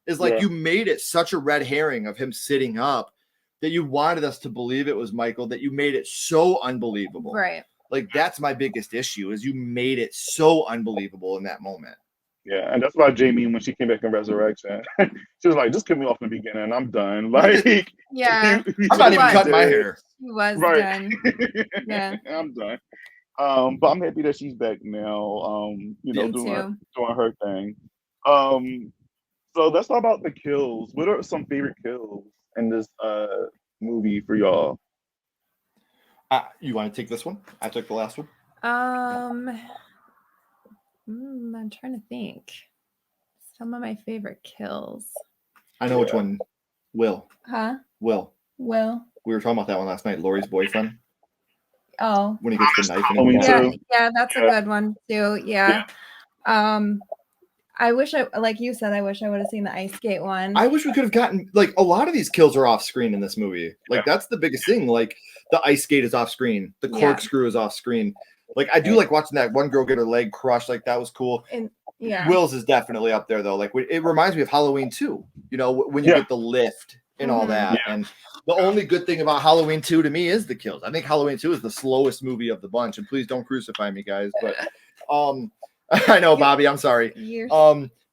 S3: Is like you made it such a red herring of him sitting up that you wanted us to believe it was Michael, that you made it so unbelievable.
S2: Right.
S3: Like that's my biggest issue is you made it so unbelievable in that moment.
S1: Yeah, and that's why Jamie, when she came back in Resurrection, she was like, just kill me off in the beginning. I'm done. Like,
S2: yeah.
S3: I'm not even cutting my hair.
S2: He was done. Yeah.
S1: I'm done. But I'm happy that she's back now. You know, doing her thing. So let's talk about the kills. What are some favorite kills in this movie for y'all?
S3: You want to take this one? I took the last one.
S2: I'm trying to think. Some of my favorite kills.
S3: I know which one. Will.
S2: Huh?
S3: Will.
S2: We
S3: were talking about that one last night. Laurie's boyfriend.
S2: Oh.
S3: When he gets the knife in him.
S2: Yeah, that's a good one too. Yeah. I wish like you said, I wish I would have seen the ice skate one.
S3: I wish we could have gotten, like, a lot of these kills are off screen in this movie. Like, that's the biggest thing. Like, the ice skate is off screen. The corkscrew is off screen. Like, I do like watching that one girl get her leg crushed. Like, that was cool.
S2: And
S3: Will's is definitely up there, though. Like, it reminds me of Halloween 2, you know, when you get the lift and all that. And the only good thing about Halloween 2 to me is the kills. I think Halloween 2 is the slowest movie of the bunch. And please don't crucify me, guys. But, I know, Bobby, I'm sorry.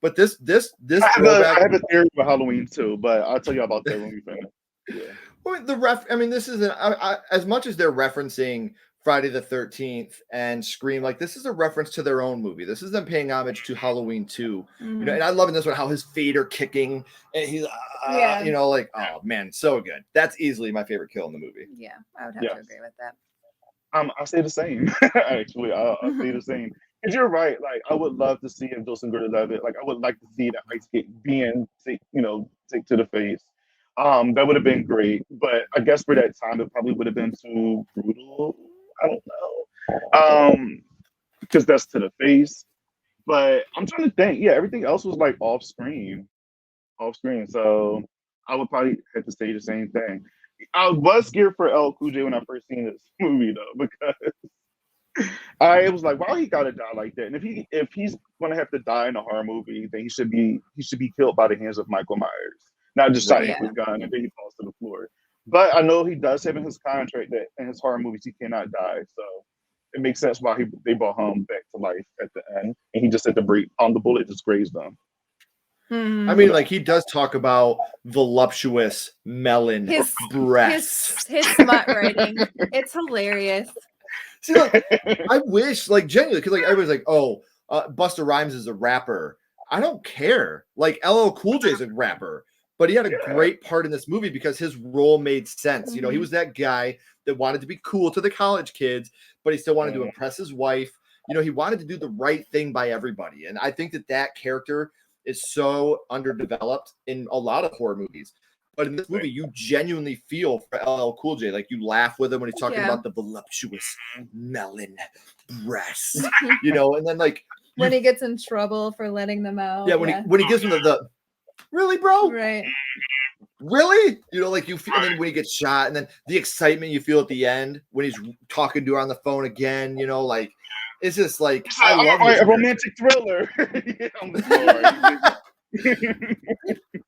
S3: But this
S1: I have a theory for Halloween too, but I'll tell you about that when we finish. Yeah.
S3: Well, I mean, this is as much as they're referencing Friday the 13th and Scream, like this is a reference to their own movie. This is them paying homage to Halloween 2. You know, and I love in this one how his feet are kicking and he's you know, like, oh man, so good. That's easily my favorite kill in the movie.
S2: Yeah, I would have to agree with that.
S1: I'll say the same. Actually, I'll say the same. Because you're right. Like, I would love to see if Joseph Gordon-Levitt. Like, I would like to see that ice skate being take to the face. That would have been great, but I guess for that time it probably would have been too brutal. I don't know, because that's to the face. But I'm trying to think. Yeah, everything else was like off screen. So I would probably have to say the same thing. I was scared for LL Cool J when I first seen this movie though, because I was like, why he gotta die like that? And if he's gonna have to die in a horror movie, then he should be killed by the hands of Michael Myers, not just shot
S2: Yeah.
S1: with a gun and then he falls to the floor. But I know he does have in his contract that in his horror movies he cannot die, so it makes sense why they brought him back to life at the end, and he just had to break on the bullet just grazed them.
S2: Hmm.
S3: I mean, like he does talk about voluptuous melon
S2: His
S3: breasts.
S2: his smut writing. It's hilarious.
S3: See, like, I wish, like, genuinely, because like everybody's like, oh, Busta Rhymes is a rapper. I don't care. Like LL Cool J is a rapper, but he had a great part in this movie because his role made sense. You know, he was that guy that wanted to be cool to the college kids, but he still wanted to impress his wife. You know, he wanted to do the right thing by everybody, and I think that character is so underdeveloped in a lot of horror movies. But in this movie, you genuinely feel for LL Cool J. Like you laugh with him when he's talking about the voluptuous melon breasts, you know, and then like
S2: when he gets in trouble for letting them out.
S3: Yeah, when he gives him the really, bro,
S2: right,
S3: really, you know, like you feel, and then when he gets shot, and then the excitement you feel at the end when he's talking to her on the phone again, you know, like it's just like I love
S1: a romantic thriller. Yeah, I'm sorry.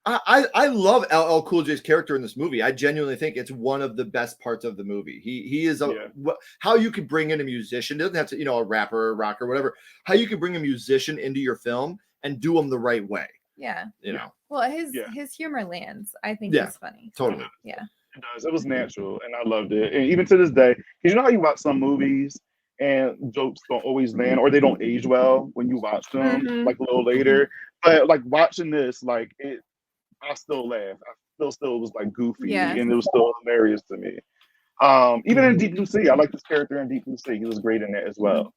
S3: I love LL Cool J's character in this movie. I genuinely think it's one of the best parts of the movie. He is how you could bring in a musician. It doesn't have to, you know, a rapper, rocker, whatever. How you can bring a musician into your film and do them the right way.
S2: Yeah,
S3: you know.
S2: Well, his humor lands. I think it's funny.
S3: Totally.
S2: Yeah,
S1: it does. It was natural, and I loved it. And even to this day, because you know how you watch some movies and jokes don't always land, or they don't age well when you watch them, like a little later. But like watching this, like I still laugh. I still was like goofy, and it was still hilarious to me. Even in Deep Blue Sea, I like this character in Deep Blue Sea. He was great in that as well.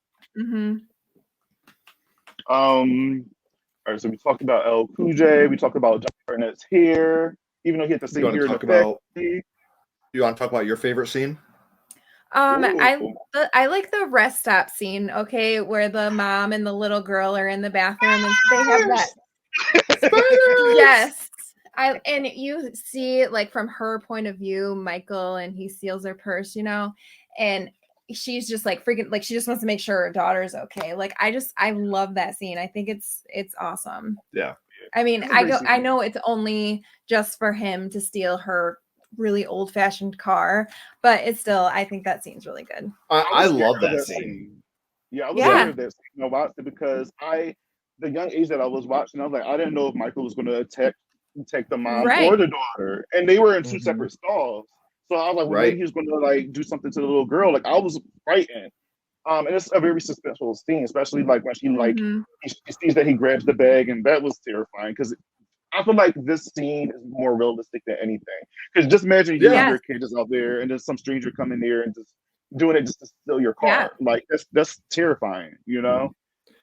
S1: All right, so we talked about El Cool J. We talked about John Burnett's hair, even though he had the same hair.
S3: You want to talk about your favorite scene?
S2: I like the rest stop scene, okay, where the mom and the little girl are in the bathroom and they have that. Yes. And you see, like, from her point of view, Michael, and he steals her purse, you know, and she's just like freaking, like, she just wants to make sure her daughter's okay. Like, I love that scene. I think it's awesome.
S3: Yeah.
S2: I mean, I know it's only just for him to steal her really old-fashioned car, but it's still, I think that scene's really good.
S3: I love that scene.
S1: Yeah, I was scared of that scene. I watched it because the young age that I was watching, I was like, I didn't know if Michael was going to attack the mom or the daughter, and they were in two separate stalls. So I was like, well, maybe he was going to like do something to the little girl. Like I was frightened. And it's a very suspenseful scene, especially like when she she sees that he grabs the bag, and that was terrifying because I feel like this scene is more realistic than anything. Because just imagine your kid just out there and there's some stranger coming there and just doing it just to steal your car. Yeah. Like that's terrifying, you know?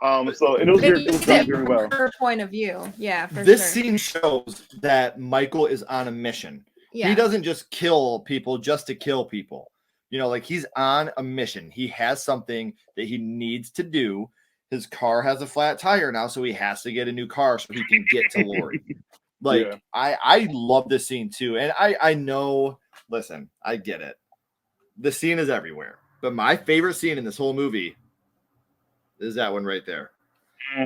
S1: So it was done very well.
S2: Her point of view. Yeah.
S3: This scene shows that Michael is on a mission. Yeah. He doesn't just kill people just to kill people. You know, like he's on a mission. He has something that he needs to do. His car has a flat tire now, so he has to get a new car so he can get to Lori. Like, I love this scene too. And I know, listen, I get it. The scene is everywhere. But my favorite scene in this whole movie is that one right there.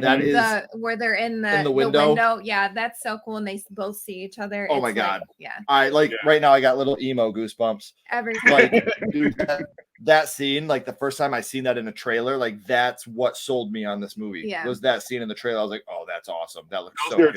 S3: That is
S2: where they're in the
S3: window.
S2: Yeah, that's so cool. And they both see each other.
S3: Oh my God.
S2: Yeah.
S3: I right now I got little emo goosebumps.
S2: Every time.
S3: Like, dude, that scene, like the first time I seen that in a trailer, like that's what sold me on this movie. Yeah. Was that scene in the trailer. I was like, oh, that's awesome. That looks so good.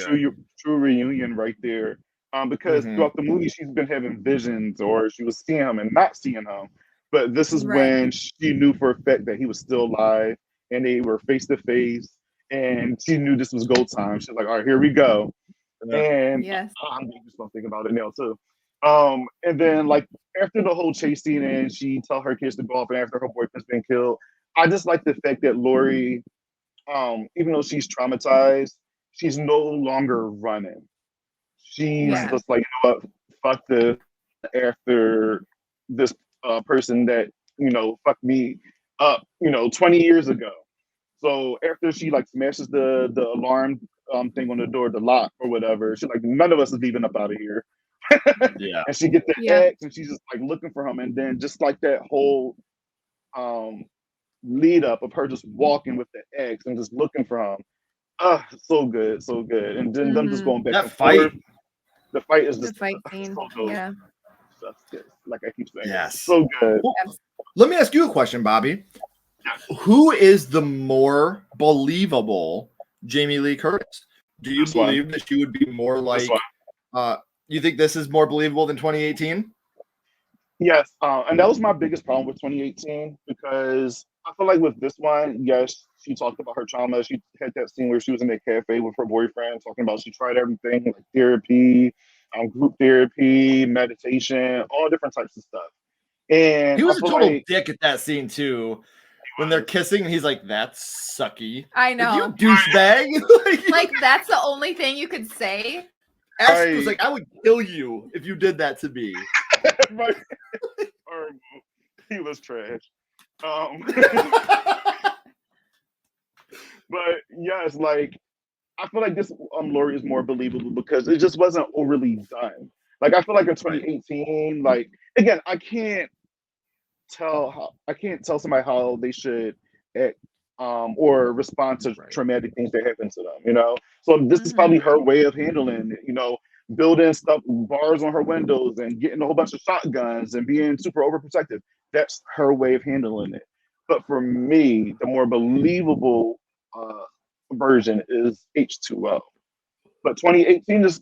S1: True reunion right there. Because throughout the movie she's been having visions, or she was seeing him and not seeing him. But this is when she knew for a fact that he was still alive, and they were face to face. And she knew this was go time. She's like, all right, here we go. And I'm thinking about it now too. And then like after the whole chase scene and she tell her kids to go off and after her boyfriend's been killed, I just like the fact that Lori, even though she's traumatized, she's no longer running. She's just like, you know what, fuck this after this person that, fucked me up, 20 years ago. So after she like smashes the alarm thing on the door, the lock or whatever, she's like, none of us is leaving up out of here.
S3: Yeah.
S1: And she gets the
S2: Yeah.
S1: X and she's just like looking for him. And then just like that whole lead up of her just walking with the X and just looking for him. So good, so good. And then them just going back
S3: That
S1: and
S3: fight.
S1: forth. The fight is
S2: The
S1: just
S2: fight scene.
S1: so dope.
S2: Yeah.
S1: That's good. Like I keep saying,
S3: Yes.
S1: so good.
S3: Well, let me ask you a question, Bobby. Who is the more believable Jamie Lee Curtis? Do you believe that she would be more like? You think this is more believable than 2018?
S1: Yes, and that was my biggest problem with 2018 because I feel like with this one, yes, she talked about her trauma. She had that scene where she was in a cafe with her boyfriend talking about she tried everything like therapy, group therapy, meditation, all different types of stuff. And
S3: he was
S1: I
S3: a
S1: feel
S3: total
S1: like,
S3: dick at that scene too. When they're kissing, and he's like, "That's sucky."
S2: I know.
S3: Like, you douchebag.
S2: Like that's the only thing you could say.
S3: Ashley was like, "I would kill you if you did that to me."
S1: right. He was trash. But yes, like I feel like this Lori is more believable because it just wasn't overly done. Like I feel like in 2018, like again, I can't tell somebody how they should act or respond to traumatic things that happen to them, So this is probably her way of handling it, building stuff, bars on her windows and getting a whole bunch of shotguns and being super overprotective. That's her way of handling it. But for me, the more believable version is H20. But 2018 is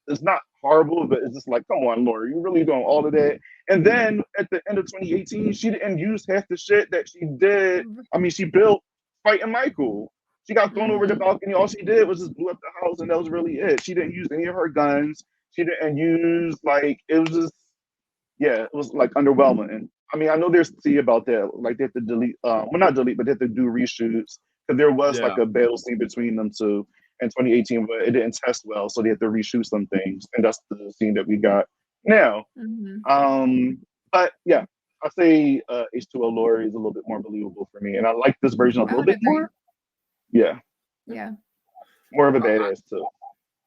S1: it's not horrible, but it's just like, come on, Laura, you really doing all of that. And then at the end of 2018, she didn't use half the shit that she did. I mean, she built fighting Michael. She got thrown over the balcony. All she did was just blew up the house, and that was really it. She didn't use any of her guns. She didn't use it was like underwhelming. And I mean, I know there's see about that. Like they have to delete, not delete, but they have to do reshoots because there was like a battle scene between them two in 2018, but it didn't test well, so they had to reshoot some things, and that's the scene that we got now. But yeah, I say H2O Lori is a little bit more believable for me, and I like this version a little bit more. Yeah, more of a badass too.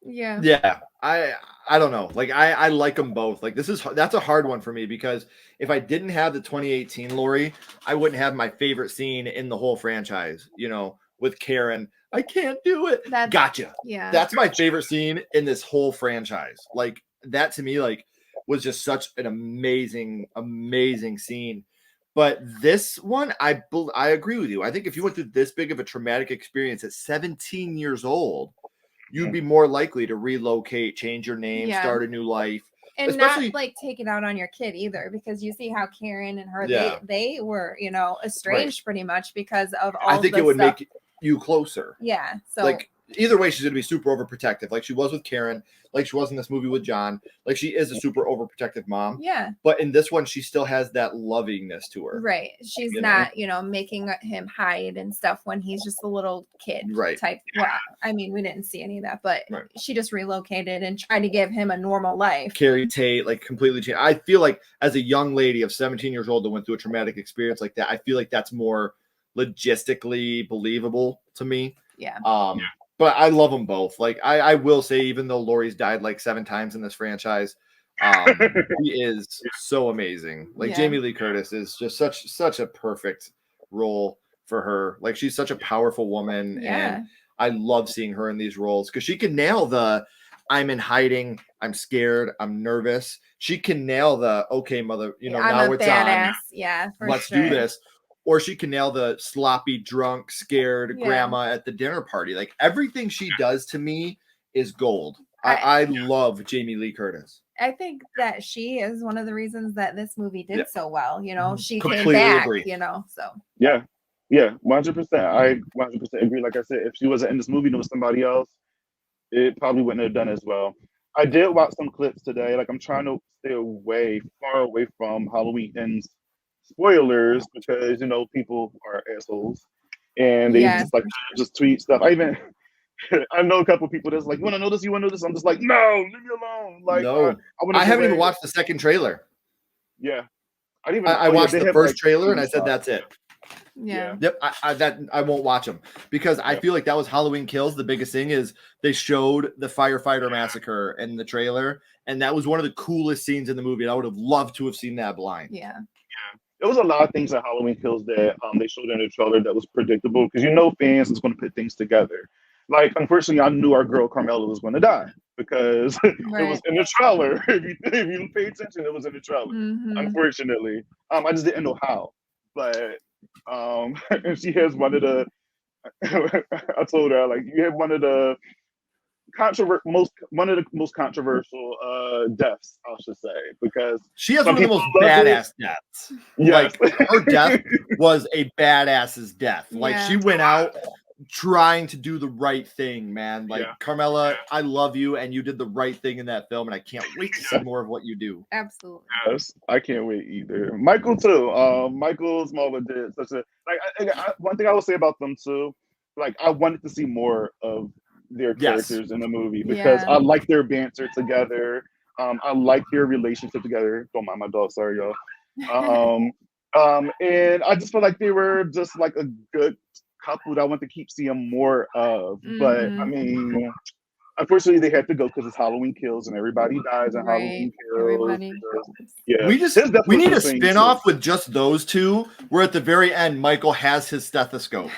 S3: Yeah. I don't know. Like I like them both. Like that's a hard one for me because if I didn't have the 2018 Lori, I wouldn't have my favorite scene in the whole franchise. With Karen, I can't do it. Gotcha.
S2: Yeah,
S3: that's my favorite scene in this whole franchise. Like that to me, like was just such an amazing scene. But this one, I agree with you. I think if you went through this big of a traumatic experience at 17 years old, you'd be more likely to relocate, change your name, start a new life.
S2: And especially, not like take it out on your kid either, because you see how Karen and her, they were, estranged pretty much because of all.
S3: I think it would make you closer.
S2: Yeah. So
S3: like either way, she's going to be super overprotective, like she was with Karen, like she was in this movie with John. Like she is a super overprotective mom.
S2: Yeah.
S3: But in this one, she still has that lovingness to her.
S2: Right. She's not, making him hide and stuff when he's just a little kid type. Well, I mean, we didn't see any of that, but she just relocated and tried to give him a normal life.
S3: Carrie Tate, like completely changed. I feel like as a young lady of 17 years old that went through a traumatic experience like that, I feel like that's more logistically believable to me.
S2: Yeah.
S3: But I love them both. Like I will say, even though Lori's died like 7 times in this franchise, he is so amazing. Like Jamie Lee Curtis is just such a perfect role for her. Like she's such a powerful woman, and I love seeing her in these roles because she can nail the I'm in hiding, I'm scared, I'm nervous. She can nail the okay, mother, now it's badass. On.
S2: Yeah,
S3: let's do this. Or she can nail the sloppy, drunk, scared grandma at the dinner party. Like everything she does to me is gold. I love Jamie Lee Curtis.
S2: I think that she is one of the reasons that this movie did so well. She
S3: completely
S2: came back,
S3: agree.
S2: so.
S1: Yeah, 100%. I 100% agree. Like I said, if she wasn't in this movie and it was somebody else, it probably wouldn't have done as well. I did watch some clips today. Like I'm trying to stay far away from Halloween Ends spoilers because people are assholes and they just tweet stuff. I even I know a couple people that's like, you want to know this? You want to know this? I'm just like, no, leave me alone. Like,
S3: No, I haven't even watched the second trailer.
S1: Yeah, I didn't even.
S3: I watched the first
S1: like,
S3: trailer and I said, that's it.
S2: Yeah.
S3: Yep. I won't watch them because I feel like that was Halloween Kills. The biggest thing is they showed the firefighter massacre in the trailer, and that was one of the coolest scenes in the movie. And I would have loved to have seen that blind.
S2: Yeah.
S1: There was a lot of things at Halloween Kills that they showed in the trailer that was predictable because fans is going to put things together. Like, unfortunately, I knew our girl Carmela was going to die because it was in the trailer. If you pay attention, it was in the trailer. Unfortunately, I just didn't know how. But and she has one of the. I told her, like, you have one of the most controversial deaths, I should say, because
S3: she has one of the most badass deaths.
S1: Yes.
S3: Like, her death was a badass's death. Like, she went out trying to do the right thing, man. Like, Carmela, I love you, and you did the right thing in that film, and I can't wait to see more of what you do.
S2: Absolutely.
S1: Yes, I can't wait either. Michael too. Michael's mother did such a one thing I will say about them too. Like, I wanted to see more of their characters in the movie because I like their banter together. I like their relationship together. Don't mind my dog, sorry y'all. And I just feel like they were just like a good couple that I want to keep seeing more of. But I mean, unfortunately, they had to go because it's Halloween Kills and everybody dies in Halloween Kills. Yeah,
S3: we need a spin-off with just those two, where at the very end, Michael has his stethoscope.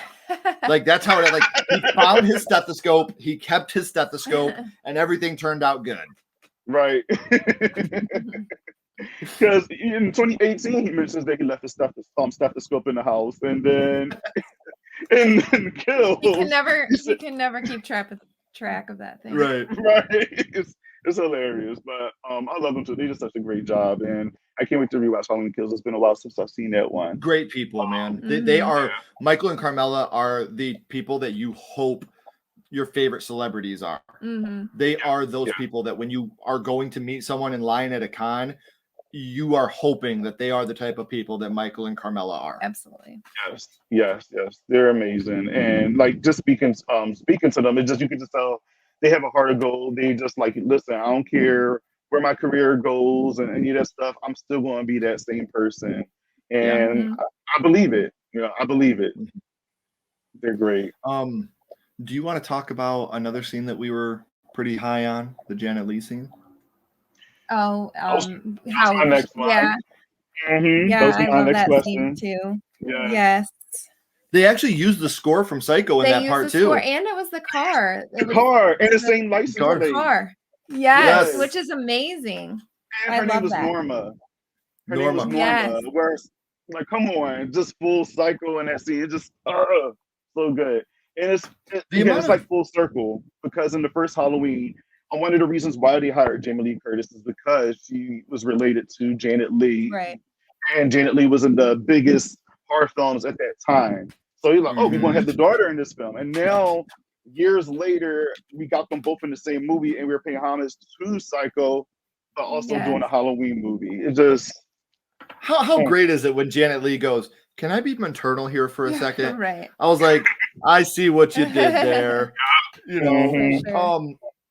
S3: Like, that's how it, like, he found his stethoscope, he kept his stethoscope, and everything turned out good.
S1: Right. Because in 2018, he mentions that he left his stethoscope in the house, and then in Kills,
S2: he can never keep track of that thing.
S3: Right.
S1: It's hilarious, but I love them too. They did such a great job, and I can't wait to rewatch Halloween Kills. It's been a while since I've seen that one.
S3: Great people, man. They are, Michael and Carmela are the people that you hope your favorite celebrities are. They are those people that when you are going to meet someone in line at a con, you are hoping that they are the type of people that Michael and Carmela are.
S2: Absolutely.
S1: Yes. They're amazing. And like, just speaking to them, it's just, you can just tell they have a heart of gold. They just like, listen, I don't care where my career goes and any of that stuff. I'm still going to be that same person. And I believe it. I believe it. They're great.
S3: Do you want to talk about another scene that we were pretty high on, the Janet Leigh scene?
S2: Oh,
S1: how? My next one.
S2: Yeah. Yeah, I love that scene too.
S1: Yeah.
S2: Yes.
S3: They actually used the score from Psycho in that part too.
S2: Score, and it was the car.
S1: And the same license plate.
S2: Car. Yes, which is amazing.
S1: And her name was Norma. Her name was Norma.
S2: Yes.
S1: Whereas, like, come on, just full Psycho in that scene. It's just so good. And it's like full circle, because in the first Halloween, one of the reasons why they hired Jamie Lee Curtis is because she was related to Janet Leigh.
S2: Right.
S1: And Janet Leigh was in the biggest horror films at that time. So you're like, oh, we're going to have the daughter in this film. And now, years later, we got them both in the same movie, and we're paying homage to Psycho, but also doing a Halloween movie. It just...
S3: How great is it when Janet Leigh goes, can I be maternal here for a second?
S2: Right.
S3: I was like, I see what you did there.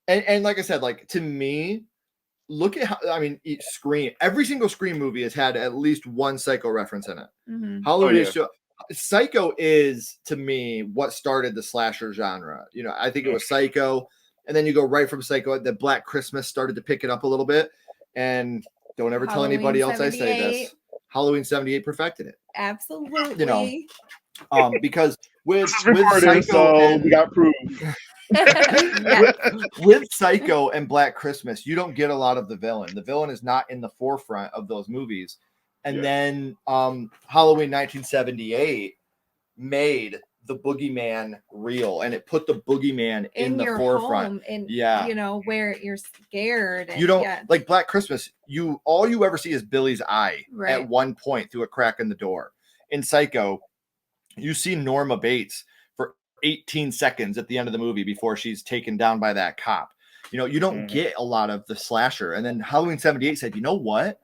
S3: And like I said, like, to me, look at how, I mean, every single Scream movie has had at least one Psycho reference in it. Halloween Psycho is, to me, what started the slasher genre. I think it was Psycho, and then you go right from Psycho, the Black Christmas started to pick it up a little bit. And don't ever tell anybody else I say this. Halloween 78 perfected it.
S2: Absolutely.
S3: Because with
S1: Psycho, so we got proof.
S3: With Psycho and Black Christmas, you don't get a lot of the villain. The villain is not in the forefront of those movies. And then Halloween 1978 made the boogeyman real, and it put the boogeyman in the forefront.
S2: And where you're scared. And,
S3: you don't like Black Christmas. All you ever see is Billy's eye at one point through a crack in the door. In Psycho, you see Norma Bates for 18 seconds at the end of the movie before she's taken down by that cop. You don't get a lot of the slasher. And then Halloween 78 said, you know what?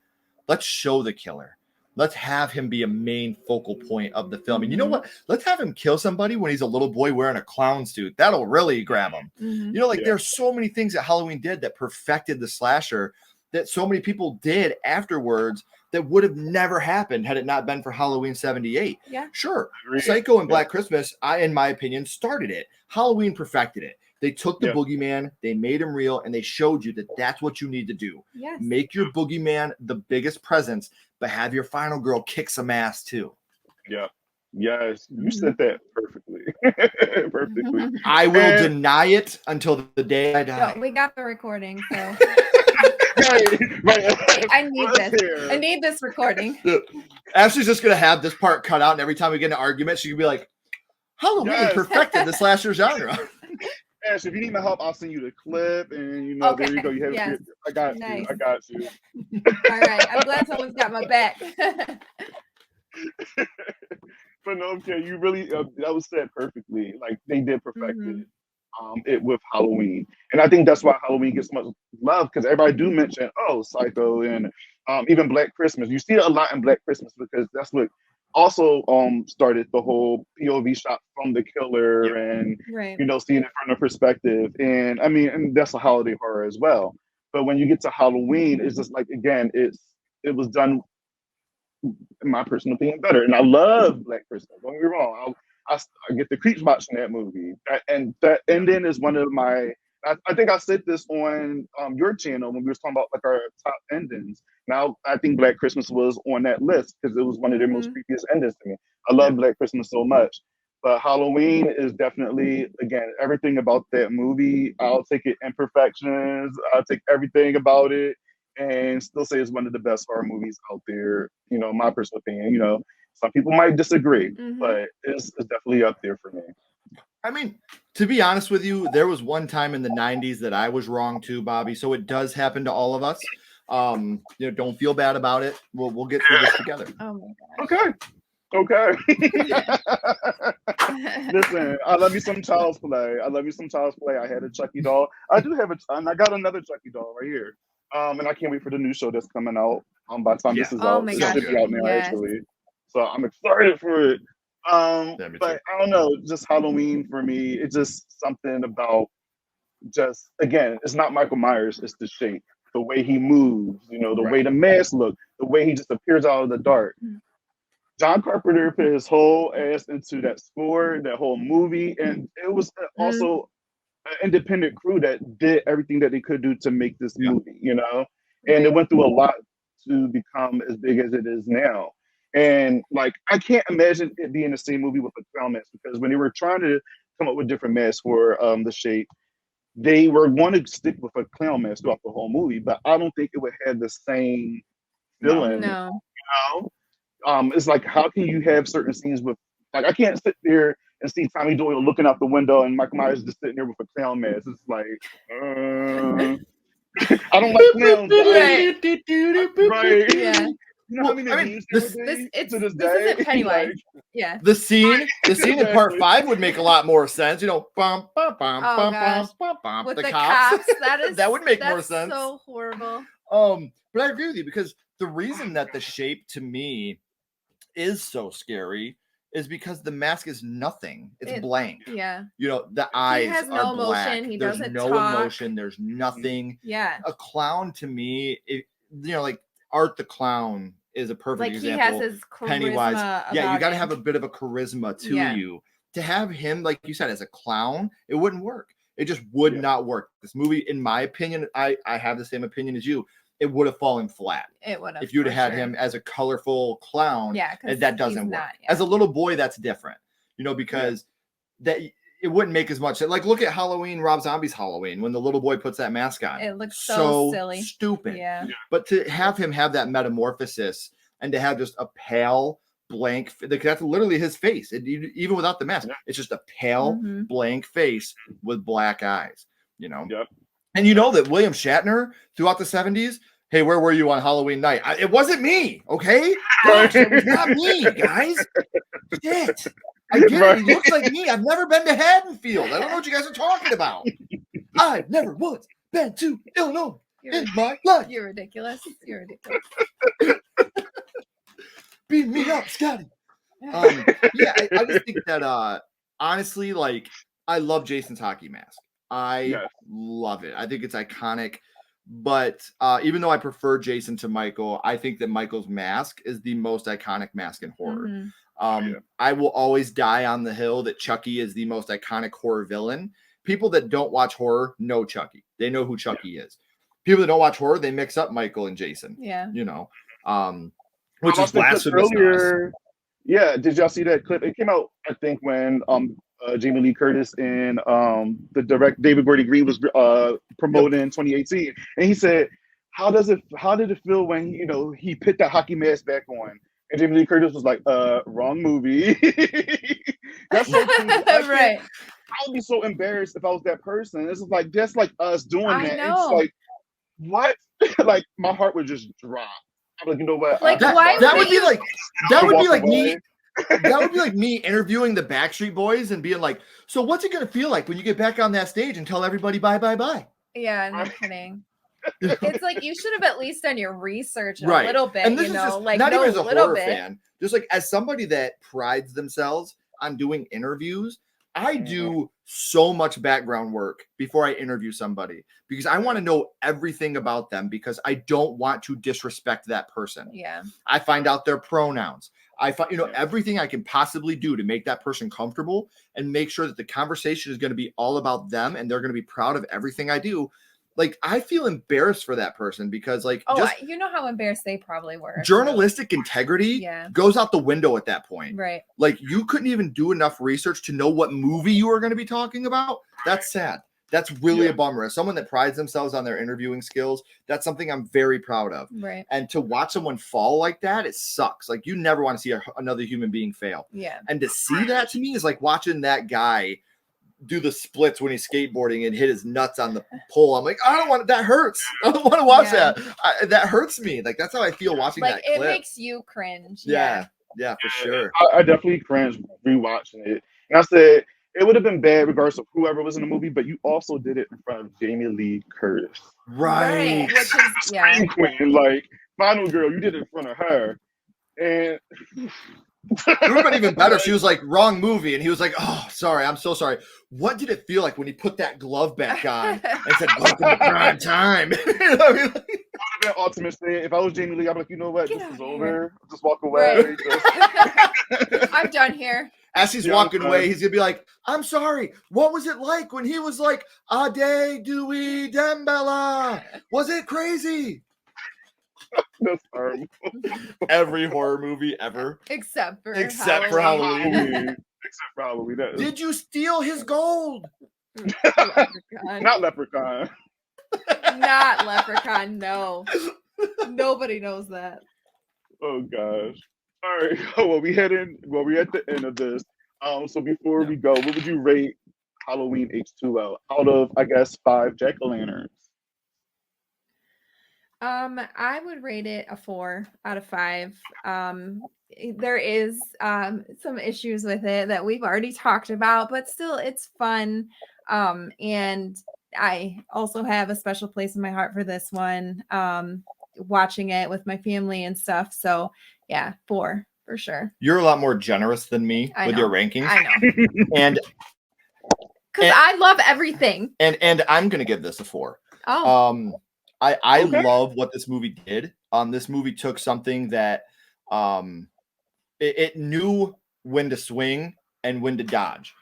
S3: Let's show the killer. Let's have him be a main focal point of the film. And you know what? Let's have him kill somebody when he's a little boy wearing a clown suit. That'll really grab him. You know, like there's so many things that Halloween did that perfected the slasher that so many people did afterwards that would have never happened had it not been for Halloween 78.
S2: Yeah.
S3: Sure. Psycho and Black Christmas, in my opinion, started it. Halloween perfected it. They took the boogeyman, they made him real, and they showed you that that's what you need to do.
S2: Yes.
S3: Make your boogeyman the biggest presence, but have your final girl kick some ass too.
S1: Yeah. Yes. You said that perfectly. Perfectly.
S3: I will deny it until the day I die.
S2: No, we got the recording, so
S1: right.
S2: I need this. I need this recording.
S3: Ashley's just gonna have this part cut out, and every time we get in an argument, she can be like, Halloween perfected the slasher genre.
S1: Ash, if you need my help, I'll send you the clip, and you know, there you go. You have it. I got you. I got you.
S2: All right. I'm glad someone's got my back.
S1: But no, okay, you really that was said perfectly. Like they did perfect it with Halloween, and I think that's why Halloween gets so much love because everybody do mention Psycho and even Black Christmas. You see it a lot in Black Christmas because that's what also started the whole POV shot from the killer and you know, seeing it from the perspective. And I mean, and that's a holiday horror as well. But when you get to Halloween, it's just like, again, it was done, in my personal opinion, better. And I love Black Christmas. Don't get me wrong. I get the creeps watching that movie. That ending is one of my, I think I said this on your channel when we were talking about like our top endings. Now I think Black Christmas was on that list because it was one of their most creepiest endings to me. I love Black Christmas so much. But Halloween is definitely, again, everything about that movie. I'll take it imperfections. I'll take everything about it and still say it's one of the best horror movies out there. You know, my personal opinion. You know, some people might disagree, but it's definitely up there for me.
S3: I mean, to be honest with you, there was one time in the 90s that I was wrong too, Bobby. So it does happen to all of us. You know, don't feel bad about it. We'll get through this together.
S2: Oh my gosh.
S1: Okay. Listen, I love you some Child's Play. I had a Chucky doll. I do have and I got another Chucky doll right here. And I can't wait for the new show that's coming out. By the time this is out, it should be out now actually. So I'm excited for it. But I don't know, just Halloween for me, it's just something about again, it's not Michael Myers, it's the shape, the way he moves, you know, the way the mask looks, the way he just appears out of the dark. John Carpenter put his whole ass into that score, that whole movie, and it was also an independent crew that did everything that they could do to make this movie, you know? And it went through a lot to become as big as it is now. And like, I can't imagine it being the same movie with a clown mask because when they were trying to come up with different masks for the shape, they were going to stick with a clown mask throughout the whole movie, but I don't think it would have the same feeling.
S2: No.
S1: You know? It's like, how can you have certain scenes with, like, I can't sit there and see Tommy Doyle looking out the window and Michael Myers just sitting there with a clown mask. It's like, I don't like clowns. Right.
S2: Yeah.
S1: You know how many memes
S2: this isn't Pennywise. Like,
S3: The scene in part 5 would make a lot more sense. You know, bum, bum, bum, bum, bum, bum, bum.
S2: With the cops.
S3: That would make more sense.
S2: So horrible.
S3: But I agree with you because the reason that the shape to me is so scary is because the mask is nothing. It's blank.
S2: Yeah.
S3: You know, the eyes
S2: has
S3: are
S2: no
S3: black.
S2: emotion. He
S3: There's
S2: doesn't
S3: no
S2: talk.
S3: emotion. There's nothing.
S2: Yeah.
S3: A clown to me, you know, like Art the Clown is a perfect example.
S2: He has his charisma.
S3: Pennywise. Yeah, you got to
S2: him.
S3: have a bit of a charisma to you. To have him, like you said, as a clown, it wouldn't work. It just would not work. This movie, in my opinion, I have the same opinion as you. It would have fallen flat.
S2: It would have.
S3: If you'd have had him as a colorful clown, that doesn't work.
S2: Not,
S3: as a little boy, that's different. You know, because that it wouldn't make as much. Like, look at Halloween, Rob Zombie's Halloween, when the little boy puts that mask on.
S2: It looks so silly.
S3: Stupid.
S2: Yeah.
S3: But to have him have that metamorphosis and to have just a pale blank, that's literally his face. Even without the mask, it's just a pale blank face with black eyes, you know?
S1: Yep.
S3: And you know that William Shatner throughout the 70s, hey, where were you on Halloween night? It wasn't me, okay? Gosh, it was not me, guys. Shit. I get it. He looks like me. I've never been to Haddonfield. I don't know what you guys are talking about. I've never once been to Illinois in my life.
S2: You're ridiculous. You're ridiculous.
S3: beat me up, Scotty. Yeah, I just think that honestly, like, I love Jason's hockey mask. I love it. I think it's iconic. But even though I prefer Jason to Michael, I think that Michael's mask is the most iconic mask in horror. I will always die on the hill that Chucky is the most iconic horror villain. People that don't watch horror know Chucky. They know who Chucky is. People that don't watch horror, they mix up Michael and Jason.
S2: Yeah.
S3: You know, which is blasphemous
S1: earlier. Yeah, did y'all see that clip? It came out, I think, when Jamie Lee Curtis and the direct David Gordon Green was promoting in 2018, and he said, how did it feel when he put that hockey mask back on? And Jamie Lee Curtis was like, wrong movie. That's so cool.
S2: Right.
S1: I would be so embarrassed if I was that person. It's like that's like us doing that.
S2: Know.
S1: It's like, what? Like my heart would just drop. I'm like, you know what?
S2: Like,
S3: that would be like me. That would be like me interviewing the Backstreet Boys and being like, so what's it going to feel like when you get back on that stage and tell everybody bye, bye, bye?
S2: Yeah, no kidding. It's like you should have at least done your research a
S3: right.
S2: little bit,
S3: and this is just,
S2: like
S3: not even as a horror
S2: bit.
S3: fan, just like as somebody that prides themselves on doing interviews, I do so much background work before I interview somebody because I want to know everything about them because I don't want to disrespect that person.
S2: Yeah.
S3: I find out their pronouns. I find, everything I can possibly do to make that person comfortable and make sure that the conversation is going to be all about them and they're going to be proud of everything I do. Like, I feel embarrassed for that person because, like,
S2: you know how embarrassed they probably were.
S3: Journalistic integrity goes out the window at that point.
S2: Right.
S3: Like, you couldn't even do enough research to know what movie you were going to be talking about. That's sad. That's really a bummer. As someone that prides themselves on their interviewing skills, that's something I'm very proud of.
S2: Right.
S3: And to watch someone fall like that, it sucks. Like, you never want to see another human being fail.
S2: Yeah.
S3: And to see that to me is like watching that guy do the splits when he's skateboarding and hit his nuts on the pole. I'm like, I don't want that hurts. I don't want to watch that. That hurts me. Like, that's how I feel watching that clip.
S2: It makes you cringe.
S3: Yeah, for sure.
S1: I definitely cringed rewatching it. And I said it would have been bad regardless of whoever was in the movie, but you also did it in front of Jamie Lee Curtis.
S3: Right.
S2: Which is
S1: Queen, like Final Girl, you did it in front of her. And
S3: it would have been even better. She was like, wrong movie. And he was like, oh, sorry. I'm so sorry. What did it feel like when he put that glove back on and said, welcome to prime time? You know what I mean? Like,
S1: that would have been ultimate thing. If I was Jamie Lee, I'd be like, you know what? This is over.
S2: Here.
S1: Just walk away.
S2: Right. I'm done here.
S3: As he's walking away, he's going to be like, I'm sorry. What was it like when he was like, Ade Dewey Dembella? Was it crazy?
S1: That's horrible.
S3: Every horror movie ever.
S2: Except for
S3: Halloween.
S1: Except for Halloween.
S3: Did you steal his gold?
S1: Not Leprechaun.
S2: Not Leprechaun, no. Nobody knows that.
S1: Oh gosh. All right. Well, we're at the end of this. So before we go, what would you rate Halloween H2O out of, I guess, 5 jack-o'-lanterns?
S2: I would rate it a 4 out of 5. There is some issues with it that we've already talked about, but still it's fun. And I also have a special place in my heart for this one. Watching it with my family and stuff. So yeah, 4 for sure. You're
S3: a lot more generous than me with your rankings.
S2: I know.
S3: and
S2: because I love everything.
S3: And I'm gonna give this a 4.
S2: Oh.
S3: I love what this movie did. This movie took something that it knew when to swing and when to dodge.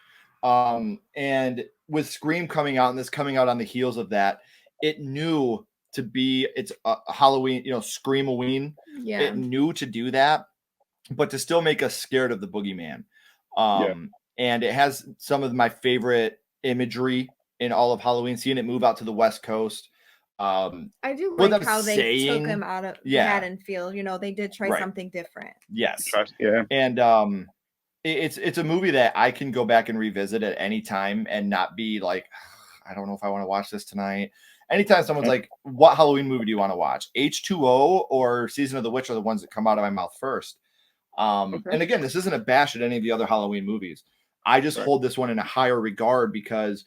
S3: And with Scream coming out and this coming out on the heels of that, it knew to be it's a Halloween, Scream-a-ween.
S2: Yeah.
S3: It knew to do that, but to still make us scared of the boogeyman. And it has some of my favorite imagery in all of Halloween, seeing it move out to the West Coast.
S2: I do like how they took him out of Haddonfield. They did try something different.
S3: Yes.
S1: Yeah.
S3: And it's a movie that I can go back and revisit at any time and not be like, I don't know if I want to watch this tonight. Anytime someone's like, what Halloween movie do you want to watch? H2O or Season of the Witch are the ones that come out of my mouth first. And again, this isn't a bash at any of the other Halloween movies. I just hold this one in a higher regard because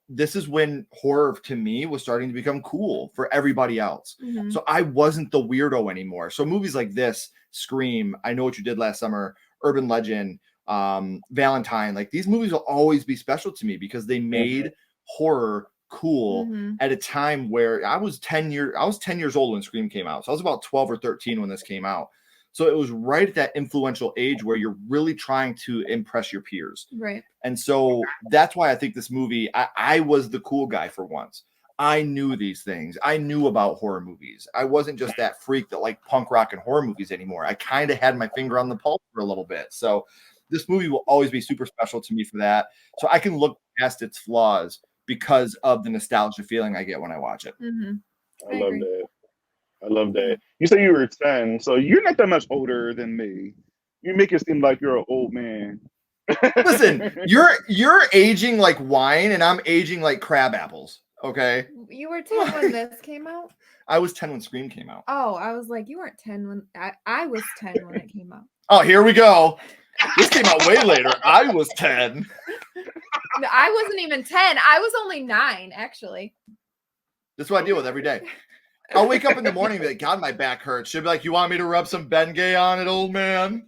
S3: this is when horror to me was starting to become cool for everybody else.
S2: Mhm.
S3: So I wasn't the weirdo anymore. So movies like this, Scream, I Know What You Did Last Summer, Urban Legend, Valentine, like these movies will always be special to me because they made horror cool at a time where I was 10 years old when Scream came out. So I was about 12 or 13 when this came out. So it was right at that influential age where you're really trying to impress your peers.
S2: Right.
S3: And so that's why I think this movie, I was the cool guy for once. I knew these things. I knew about horror movies. I wasn't just that freak that liked punk rock and horror movies anymore. I kind of had my finger on the pulse for a little bit. So this movie will always be super special to me for that. So I can look past its flaws because of the nostalgia feeling I get when I watch it.
S2: Mm-hmm.
S1: I love that. I love that. You say you were 10, so you're not that much older than me. You make it seem like you're an old man.
S3: Listen, you're aging like wine, and I'm aging like crab apples. Okay.
S2: You were 10 when this came out?
S3: I was 10 when Scream came out.
S2: Oh, I was like, you weren't 10 when I was 10 when it came out.
S3: Oh, here we go. This came out way later. I was 10.
S2: No, I wasn't even 10. I was only 9, actually.
S3: That's what I deal with every day. I'll wake up in the morning and be like, God, my back hurts. She'll be like, you want me to rub some Bengay on it, old man?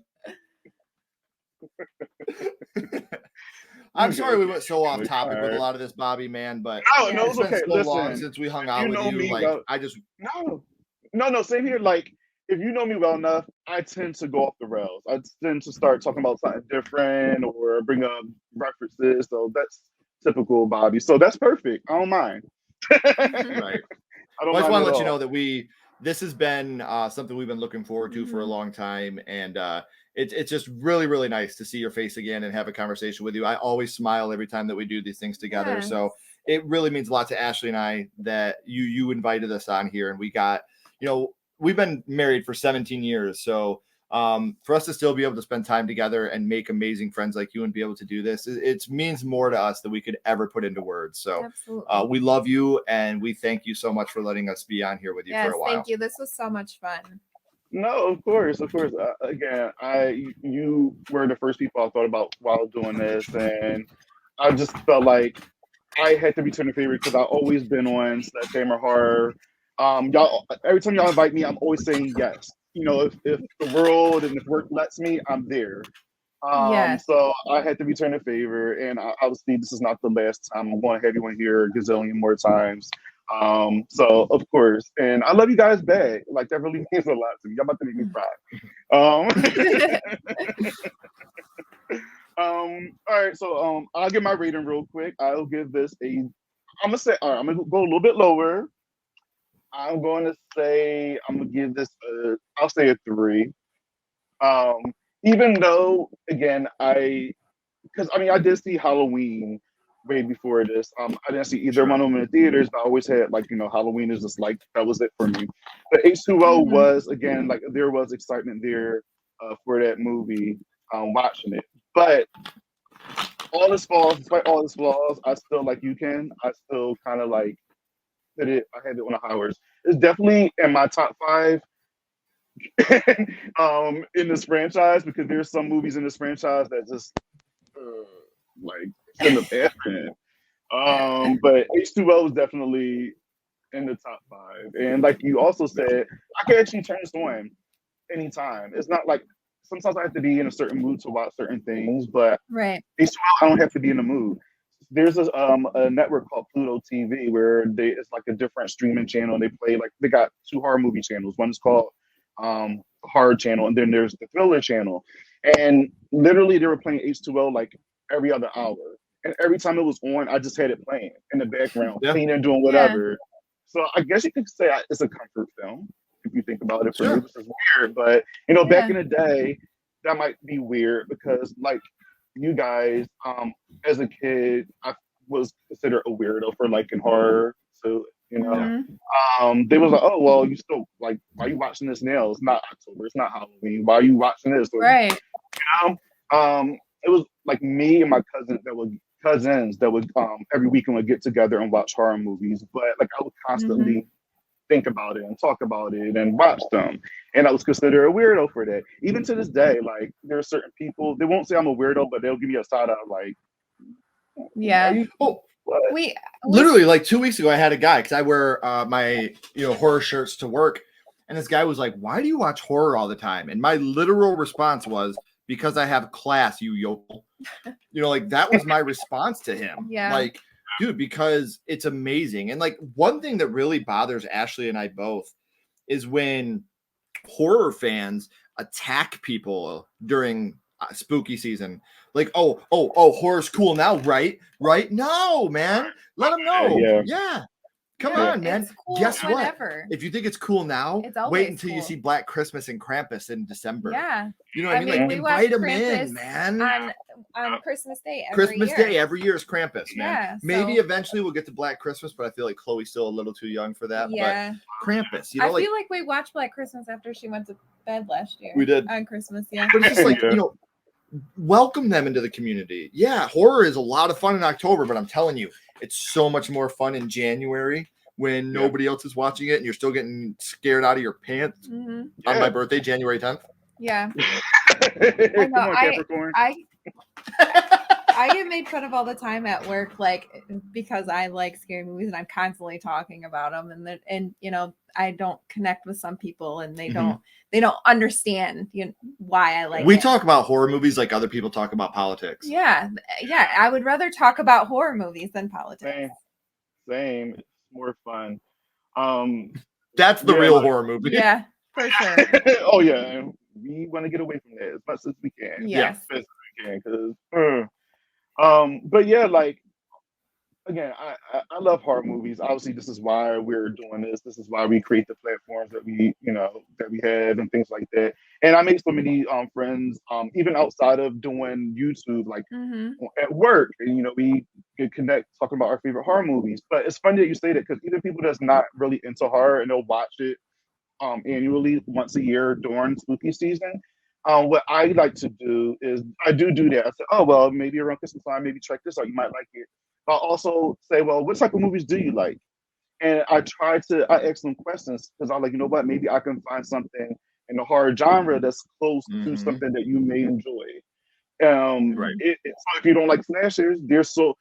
S3: I'm sorry we went so off topic with a lot of this, Bobby, man, but
S1: no,
S3: it's
S1: it's
S3: been
S1: okay.
S3: so long
S1: Listen,
S3: since we hung out
S1: you
S3: with
S1: know
S3: you.
S1: me
S3: Like,
S1: well.
S3: I just...
S1: No, same here. Like, if you know me well enough, I tend to go off the rails. I tend to start talking about something different or bring up references. So that's typical Bobby. So that's perfect. I don't mind.
S3: Right.
S1: I
S3: just want to let you know that this has been something we've been looking forward to for a long time. And it's just really, really nice to see your face again and have a conversation with you. I always smile every time that we do these things together.
S2: Yes.
S3: So it really means a lot to Ashley and I that you invited us on here, and we got, we've been married for 17 years. So for us to still be able to spend time together and make amazing friends like you and be able to do this, it means more to us than we could ever put into words. So we love you, and we thank you so much for letting us be on here with you for a while.
S2: Thank you. This was so much fun.
S1: No, of course. Again, you were the first people I thought about while doing this, and I just felt like I had to return a favor because I've always been on SledgeHammer Horror. Y'all, every time y'all invite me, I'm always saying yes. If the world and if work lets me, I'm there. So I had to return a favor, and obviously this is not the last time. I'm going to have you on here a gazillion more times. So of course, and I love you guys back. Like, that really means a lot to me. Y'all about to make me cry. All right, so I'll give my rating real quick. I'll give this I'm gonna go a little bit lower. I'm going to give this I'll say a 3. Even though, again, I did see Halloween way before this. I didn't see either one of them in the theaters, but I always had, like, Halloween is just like, that was it for me. But H20 was, again, like, there was excitement there for that movie, watching it. But despite all its flaws, I still, like you, Ken, I still kind of like I had it on the high horse. It's definitely in my top 5 in this franchise, because there's some movies in this franchise that just like shouldn't have happened. But H20 is definitely in the top 5. And like you also said, I can actually turn this on anytime. It's not like sometimes I have to be in a certain mood to watch certain things, but H20 I don't have to be in the mood. There's a network called Pluto TV where it's like a different streaming channel, and they got 2 horror movie channels. One is called Horror Channel, and then there's the Thriller Channel. And literally they were playing H20 like every other hour. And every time it was on, I just had it playing in the background, cleaning, doing whatever. So I guess you could say it's a comfort film if you think about it. For me, this is weird, but back in the day, that might be weird because, like, you guys, as a kid, I was considered a weirdo for liking horror. So, they was like, oh, well, you still, like, why are you watching this now? It's not October. It's not Halloween. Why are you watching this?
S2: Right.
S1: It was like me and my cousins that would every weekend would get together and watch horror movies. But like, I would constantly think about it and talk about it and watch them. And I was considered a weirdo for that. Even to this day, like, there are certain people, they won't say I'm a weirdo, but they'll give me a side eye, like,
S2: We
S3: literally like 2 weeks ago, I had a guy because I wear my horror shirts to work, and this guy was like, "Why do you watch horror all the time?" And my literal response was, "Because I have class, you yokel." Like that was my response to him.
S2: Yeah.
S3: Like, dude, because it's amazing. And like one thing that really bothers Ashley and I both is when horror fans attack people during spooky season. Like, oh, horror's cool now, right? No, man. Let them know. Yeah. Come on, man.
S2: Cool
S3: Guess
S2: whenever.
S3: what? If you think it's cool now, wait until you see Black Christmas and Krampus in December.
S2: Yeah.
S3: You know what I mean? Like,
S2: we
S3: invite them
S2: Krampus
S3: in, man.
S2: On Christmas Day
S3: every year is Krampus, man.
S2: Yeah,
S3: Maybe eventually we'll get to Black Christmas, but I feel like Chloe's still a little too young for that.
S2: Yeah.
S3: But Krampus,
S2: I feel like we watched Black Christmas after she went to bed last year.
S3: We did.
S2: On Christmas, yeah.
S3: But it's just like, welcome them into the community. Yeah, horror is a lot of fun in October, but I'm telling you, it's so much more fun in January when nobody else is watching it and you're still getting scared out of your pants on my birthday, January 10th.
S2: Yeah.
S1: Come on, Capricorn.
S2: I get made fun of all the time at work, like because I like scary movies and I'm constantly talking about them, and I don't connect with some people, and they don't understand why I like.
S3: We
S2: it.
S3: talk about horror movies like other people talk about politics.
S2: Yeah. I would rather talk about horror movies than politics.
S1: Same. It's more fun.
S3: That's the real horror movie.
S2: Yeah, for sure.
S1: Oh yeah, we want to get away from that as much as we can.
S2: Yes.
S1: As best as we can, but yeah, like again, I love horror movies. Obviously, this is why we're doing this. This is why we create the platforms that we have and things like that. And I make so many friends, even outside of doing YouTube, like at work. And we can connect talking about our favorite horror movies. But it's funny that you say that because even people that's not really into horror and they'll watch it annually once a year during spooky season. What I like to do is I do that. I say, oh well, maybe around Christmas time, maybe check this out. You might like it. I'll also say, well, what type of movies do you like? And I ask them questions because I'm like, you know what? Maybe I can find something in the horror genre that's close to something that you may enjoy.
S3: Right.
S1: So if you don't like slashers, there's so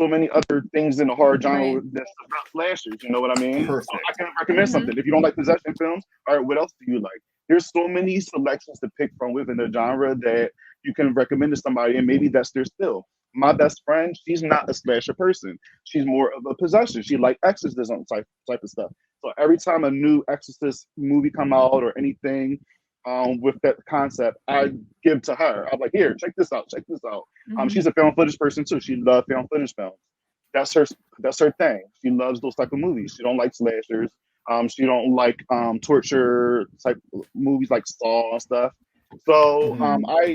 S1: many other things in the horror genre that's about slashers. You know what I mean?
S3: Perfect.
S1: So I can recommend something. If you don't like possession films, all right, what else do you like? There's so many selections to pick from within the genre that you can recommend to somebody, and maybe that's their still. My best friend, she's not a slasher person. She's more of a possession. She like exorcism type of stuff. So every time a new Exorcist movie come out or anything with that concept, I give to her. I'm like, here, check this out. She's a film footage person too. She loves film footage films. That's her thing. She loves those type of movies. She don't like slashers. She don't like torture type movies like Saw and stuff. So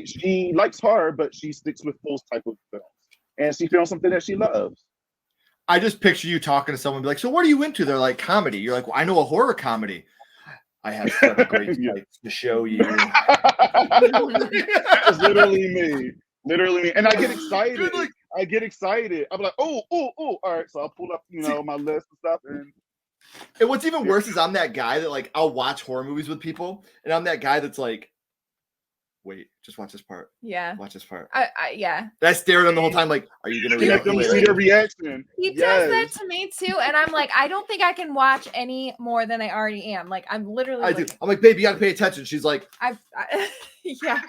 S1: she likes horror, but she sticks with those type of films, and she films something that she loves.
S3: I just picture you talking to someone, and be like, "So what are you into?" They're like, "Comedy." You're like, "Well, I know a horror comedy. I have seven great sites to show you."
S1: That's literally me, and I get excited. I'm like, oh, all right. So I'll pull up, my list and stuff,
S3: And what's even worse is I'm that guy that like I'll watch horror movies with people, and I'm that guy that's like, wait, just watch this part.
S2: Yeah.
S3: Watch this part.
S2: Yeah.
S3: I stared at him the whole time, like, are you gonna react?
S1: Let me see their reaction.
S2: He does that to me too, and I'm like, I don't think I can watch any more than I already am. Like, I'm literally.
S3: I do. I'm like, babe, you gotta pay attention. She's like,
S2: yeah.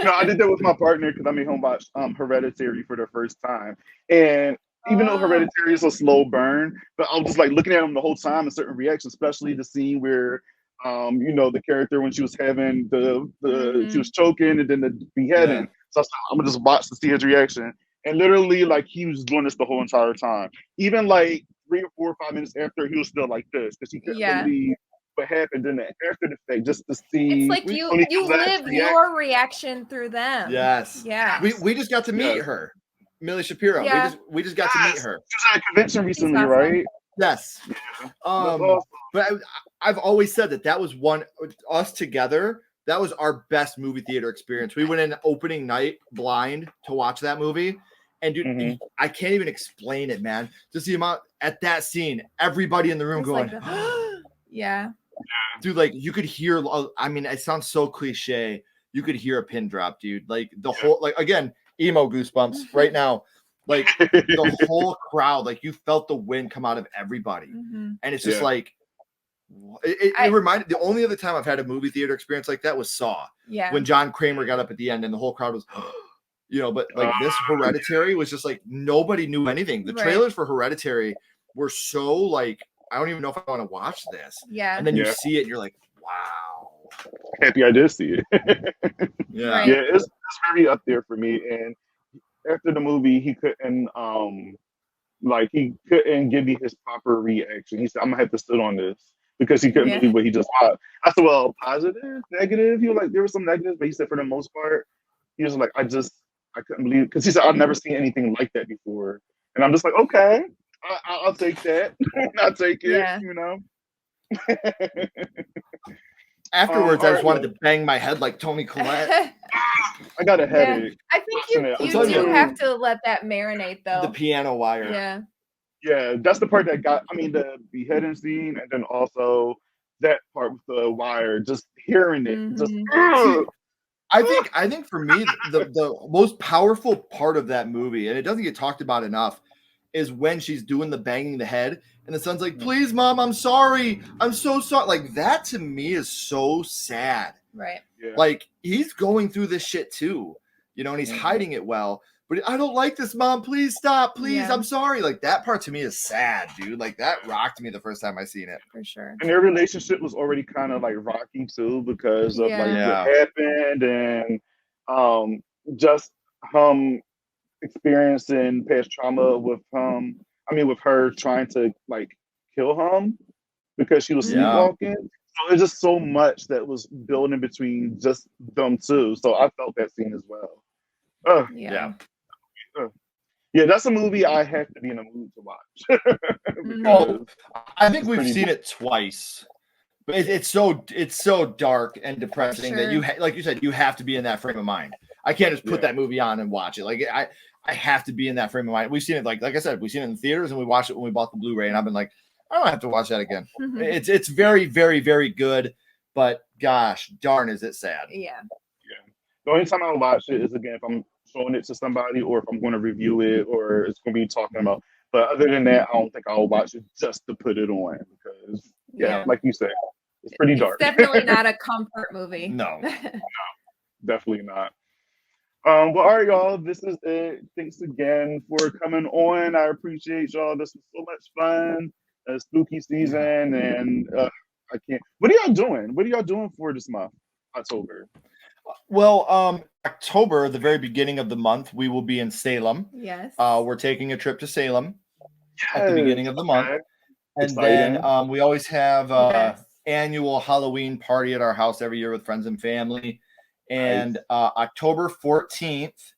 S1: No, I did that with my partner because I made him watch Hereditary for the first time, and even though Hereditary is a slow burn, but I was just like looking at him the whole time and certain reactions, especially the scene where the character when she was having she was choking and then the beheading. Yeah. So I'm gonna just watch to see his reaction. And literally, like, he was doing this the whole entire time. Even like 3 or 4 or 5 minutes after, he was still like this because he couldn't believe what happened in the after the fact, just to see.
S2: It's like you live your reaction through them.
S3: Yes.
S2: Yeah.
S3: We just got to meet her. Millie Shapiro.
S2: Yeah.
S3: We just got to meet her.
S1: She was at a convention recently, right?
S3: Yes. But I've always said that was us together. That was our best movie theater experience. We went in opening night blind to watch that movie. And dude, I can't even explain it, man. Just the amount at that scene, everybody in the room going,
S2: yeah.
S3: Dude, like you could hear, I mean, it sounds so cliche. You could hear a pin drop, dude. Like the whole, like, again, emo goosebumps right now. Like the whole crowd, like you felt the wind come out of everybody. And it's just like, it reminded, the only other time I've had a movie theater experience like that was Saw.
S2: Yeah.
S3: When John Kramer got up at the end and the whole crowd was, you know, but like this Hereditary was just like, nobody knew anything. The trailers for Hereditary were so like, I don't even know if I want to watch this.
S2: Yeah.
S3: And then you see it and you're like, wow.
S1: Happy I did see it.
S3: Yeah.
S1: Yeah, it's very up there for me. And after the movie, he couldn't give me his proper reaction. He said, I'm gonna have to sit on this because he couldn't believe what he just saw. I said, well, positive, negative. He was like, there was some negatives, but he said for the most part, he was like, I couldn't believe it. Because he said, I've never seen anything like that before. And I'm just like, okay, I'll take that. I'll take it, you know.
S3: Afterwards, I just wanted to bang my head like Toni Collette.
S1: I got a headache.
S2: I think you do have to let that marinate, though.
S3: The piano wire.
S2: Yeah.
S1: Yeah, that's the part that got, I mean, the beheading scene, and then also that part with the wire, just hearing it. Just,
S3: I think for me, the most powerful part of that movie, and it doesn't get talked about enough, is when she's doing the banging the head, and the son's like, please, Mom, I'm sorry. I'm so sorry. Like, that to me is so sad.
S2: Right.
S1: Yeah.
S3: Like, he's going through this shit too, you know, and he's hiding it well. But I don't like this, Mom. Please stop. Please, I'm sorry. Like, that part to me is sad, dude. Like, that rocked me the first time I seen it.
S2: For sure.
S1: And their relationship was already kind of like rocky too, because of like what happened, and just experiencing past trauma with with her trying to like kill him because she was sleepwalking. So there's just so much that was building between just them two. So I felt that scene as well. Yeah, that's a movie I have to be in a mood to watch.
S3: I think we've seen it twice. But it's so dark and depressing that you like you said, you have to be in that frame of mind. I can't just put that movie on and watch it. Like I have to be in that frame of mind. We've seen it like I said, we've seen it in the theaters, and we watched it when we bought the Blu-ray, and I've been like, I don't have to watch that again. It's very, very, very good, but gosh darn is it sad.
S2: Yeah.
S1: The only time I watch it is again if I'm showing it to somebody, or if I'm going to review it, or it's going to be talking about. But other than that, I don't think I'll watch it just to put it on, because like you said, it's pretty dark.
S2: Definitely not a comfort movie.
S3: No,
S1: definitely not. Well, all right, y'all. This is it. Thanks again for coming on. I appreciate y'all. This was so much fun. Spooky season, and I can't. What are y'all doing? What are y'all doing for this month, October?
S3: Well, October, the very beginning of the month, we will be in Salem.
S2: Yes.
S3: We're taking a trip to Salem at the beginning of the month. And
S1: exciting.
S3: Then we always have annual Halloween party at our house every year with friends and family. And October 14th,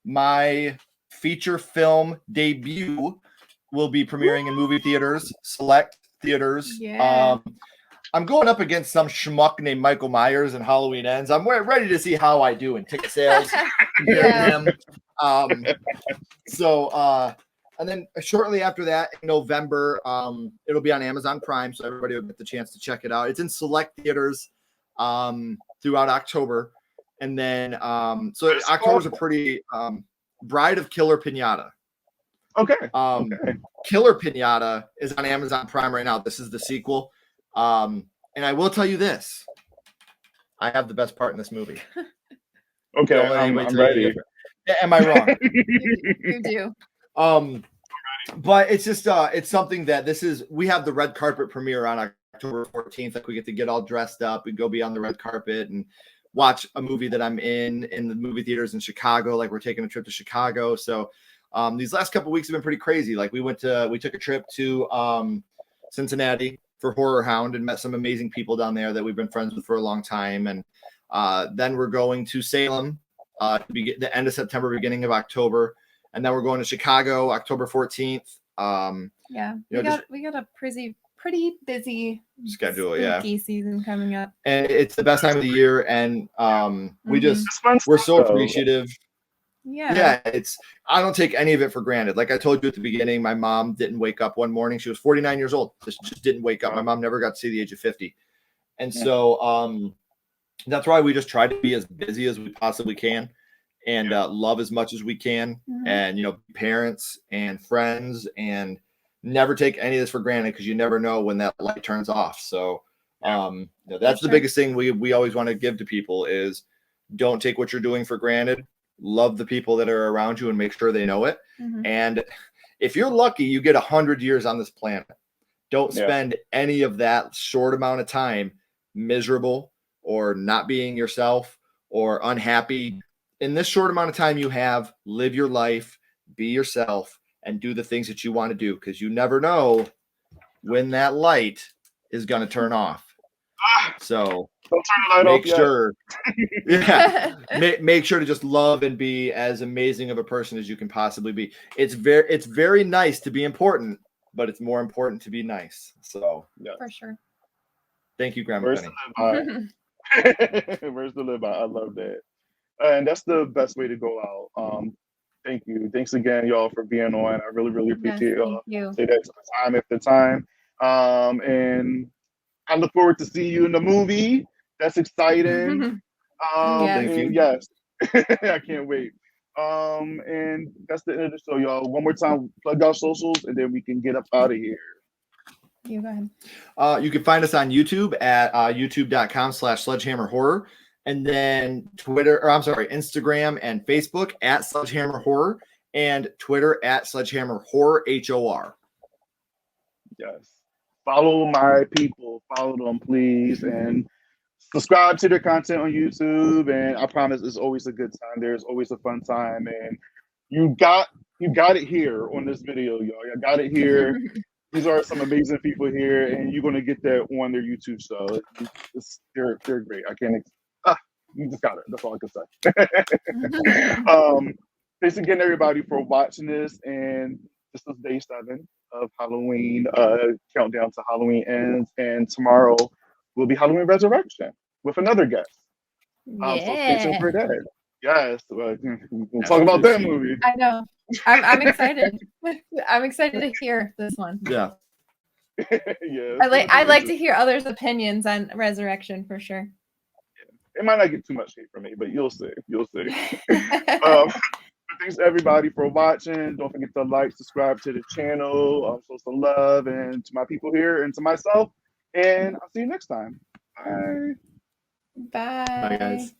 S3: my feature film debut will be premiering in movie theaters, select theaters.
S2: Yeah.
S3: I'm going up against some schmuck named Michael Myers and Halloween Ends. I'm ready to see how I do in ticket sales compared to him. And then shortly after that, in November, it'll be on Amazon Prime, so everybody will get the chance to check it out. It's in select theaters throughout October. And then, so October's a pretty Bride of Killer Pinata.
S1: Okay.
S3: Killer Pinata is on Amazon Prime right now. This is the sequel. And I will tell you this. I have the best part in this movie.
S1: Okay, I'm ready.
S3: Am I wrong?
S2: You do.
S3: But it's just it's something that we have the red carpet premiere on October 14th. Like, we get to get all dressed up and go be on the red carpet and watch a movie that I'm in the movie theaters in Chicago. Like, we're taking a trip to Chicago. So these last couple of weeks have been pretty crazy. Like, we took a trip to Cincinnati for Horror Hound and met some amazing people down there that we've been friends with for a long time. And then we're going to Salem the end of September, beginning of October. And then we're going to Chicago, October 14th. We got a pretty busy schedule,
S2: spooky season coming up.
S3: And it's the best time of the year. And we're so appreciative. Yeah, I don't take any of it for granted. Like I told you at the beginning, my mom didn't wake up one morning. She was 49 years old. Just didn't wake up. My mom never got to see the age of 50. And so that's why we just try to be as busy as we possibly can. and love as much as we can,
S2: Mhm.
S3: and parents and friends, and never take any of this for granted, because you never know when that light turns off. So that's the
S2: Sure.
S3: biggest thing we always want to give to people is don't take what you're doing for granted. Love the people that are around you and make sure they know it.
S2: Mhm.
S3: And if you're lucky, you get 100 years on this planet. Don't
S1: Yeah.
S3: spend any of that short amount of time miserable or not being yourself or unhappy. In this short amount of time you have, live your life, be yourself, and do the things that you want to do, because you never know when that light is going to turn off. So
S1: Don't turn the light
S3: make
S1: off yet.
S3: sure make sure to just love and be as amazing of a person as you can possibly be. It's very nice to be important, but it's more important to be nice. So
S2: For sure.
S3: thank you, Grandma
S1: Words
S3: Penny.
S1: to live by. Words to live by. I love that. And that's the best way to go out. Thank you. Thanks again, y'all, for being on. I really, really appreciate y'all.
S2: Thank you.
S1: Say that time after time. And I look forward to seeing you in the movie. That's exciting.
S2: Yes.
S3: Thank you.
S1: And yes, I can't wait. And that's the end of the show, y'all. One more time, plug our socials, and then we can get up out of here.
S2: You go ahead.
S3: You can find us on YouTube at youtube.com/SledgeHammer Horror, and then Instagram and Facebook at SledgeHammer Horror, and Twitter at SledgeHammer Horror HOR.
S1: Yes. Follow my people. Follow them, please, and subscribe to their content on YouTube. And I promise it's always a good time. There's always a fun time. And you got it here on this video, y'all. You got it here. These are some amazing people here, and you're gonna get that on their YouTube show. They're great. I can't. You just got it. That's all I can say. Thanks again, everybody, for watching this. And this is day 7 of Halloween. Countdown to Halloween ends, and tomorrow will be Halloween Resurrection with another guest. So stay tuned for that. Yes, we'll talk about that movie.
S2: I know. I'm excited. I'm excited to hear this one.
S3: Yeah.
S1: Yeah.
S2: I like to hear others' opinions on Resurrection for sure.
S1: It might not get too much hate from me, but you'll see. You'll see. Thanks everybody for watching. Don't forget to like, subscribe to the channel, show some love, and to my people here and to myself. And I'll see you next time. Bye.
S2: Bye.
S3: Bye, guys.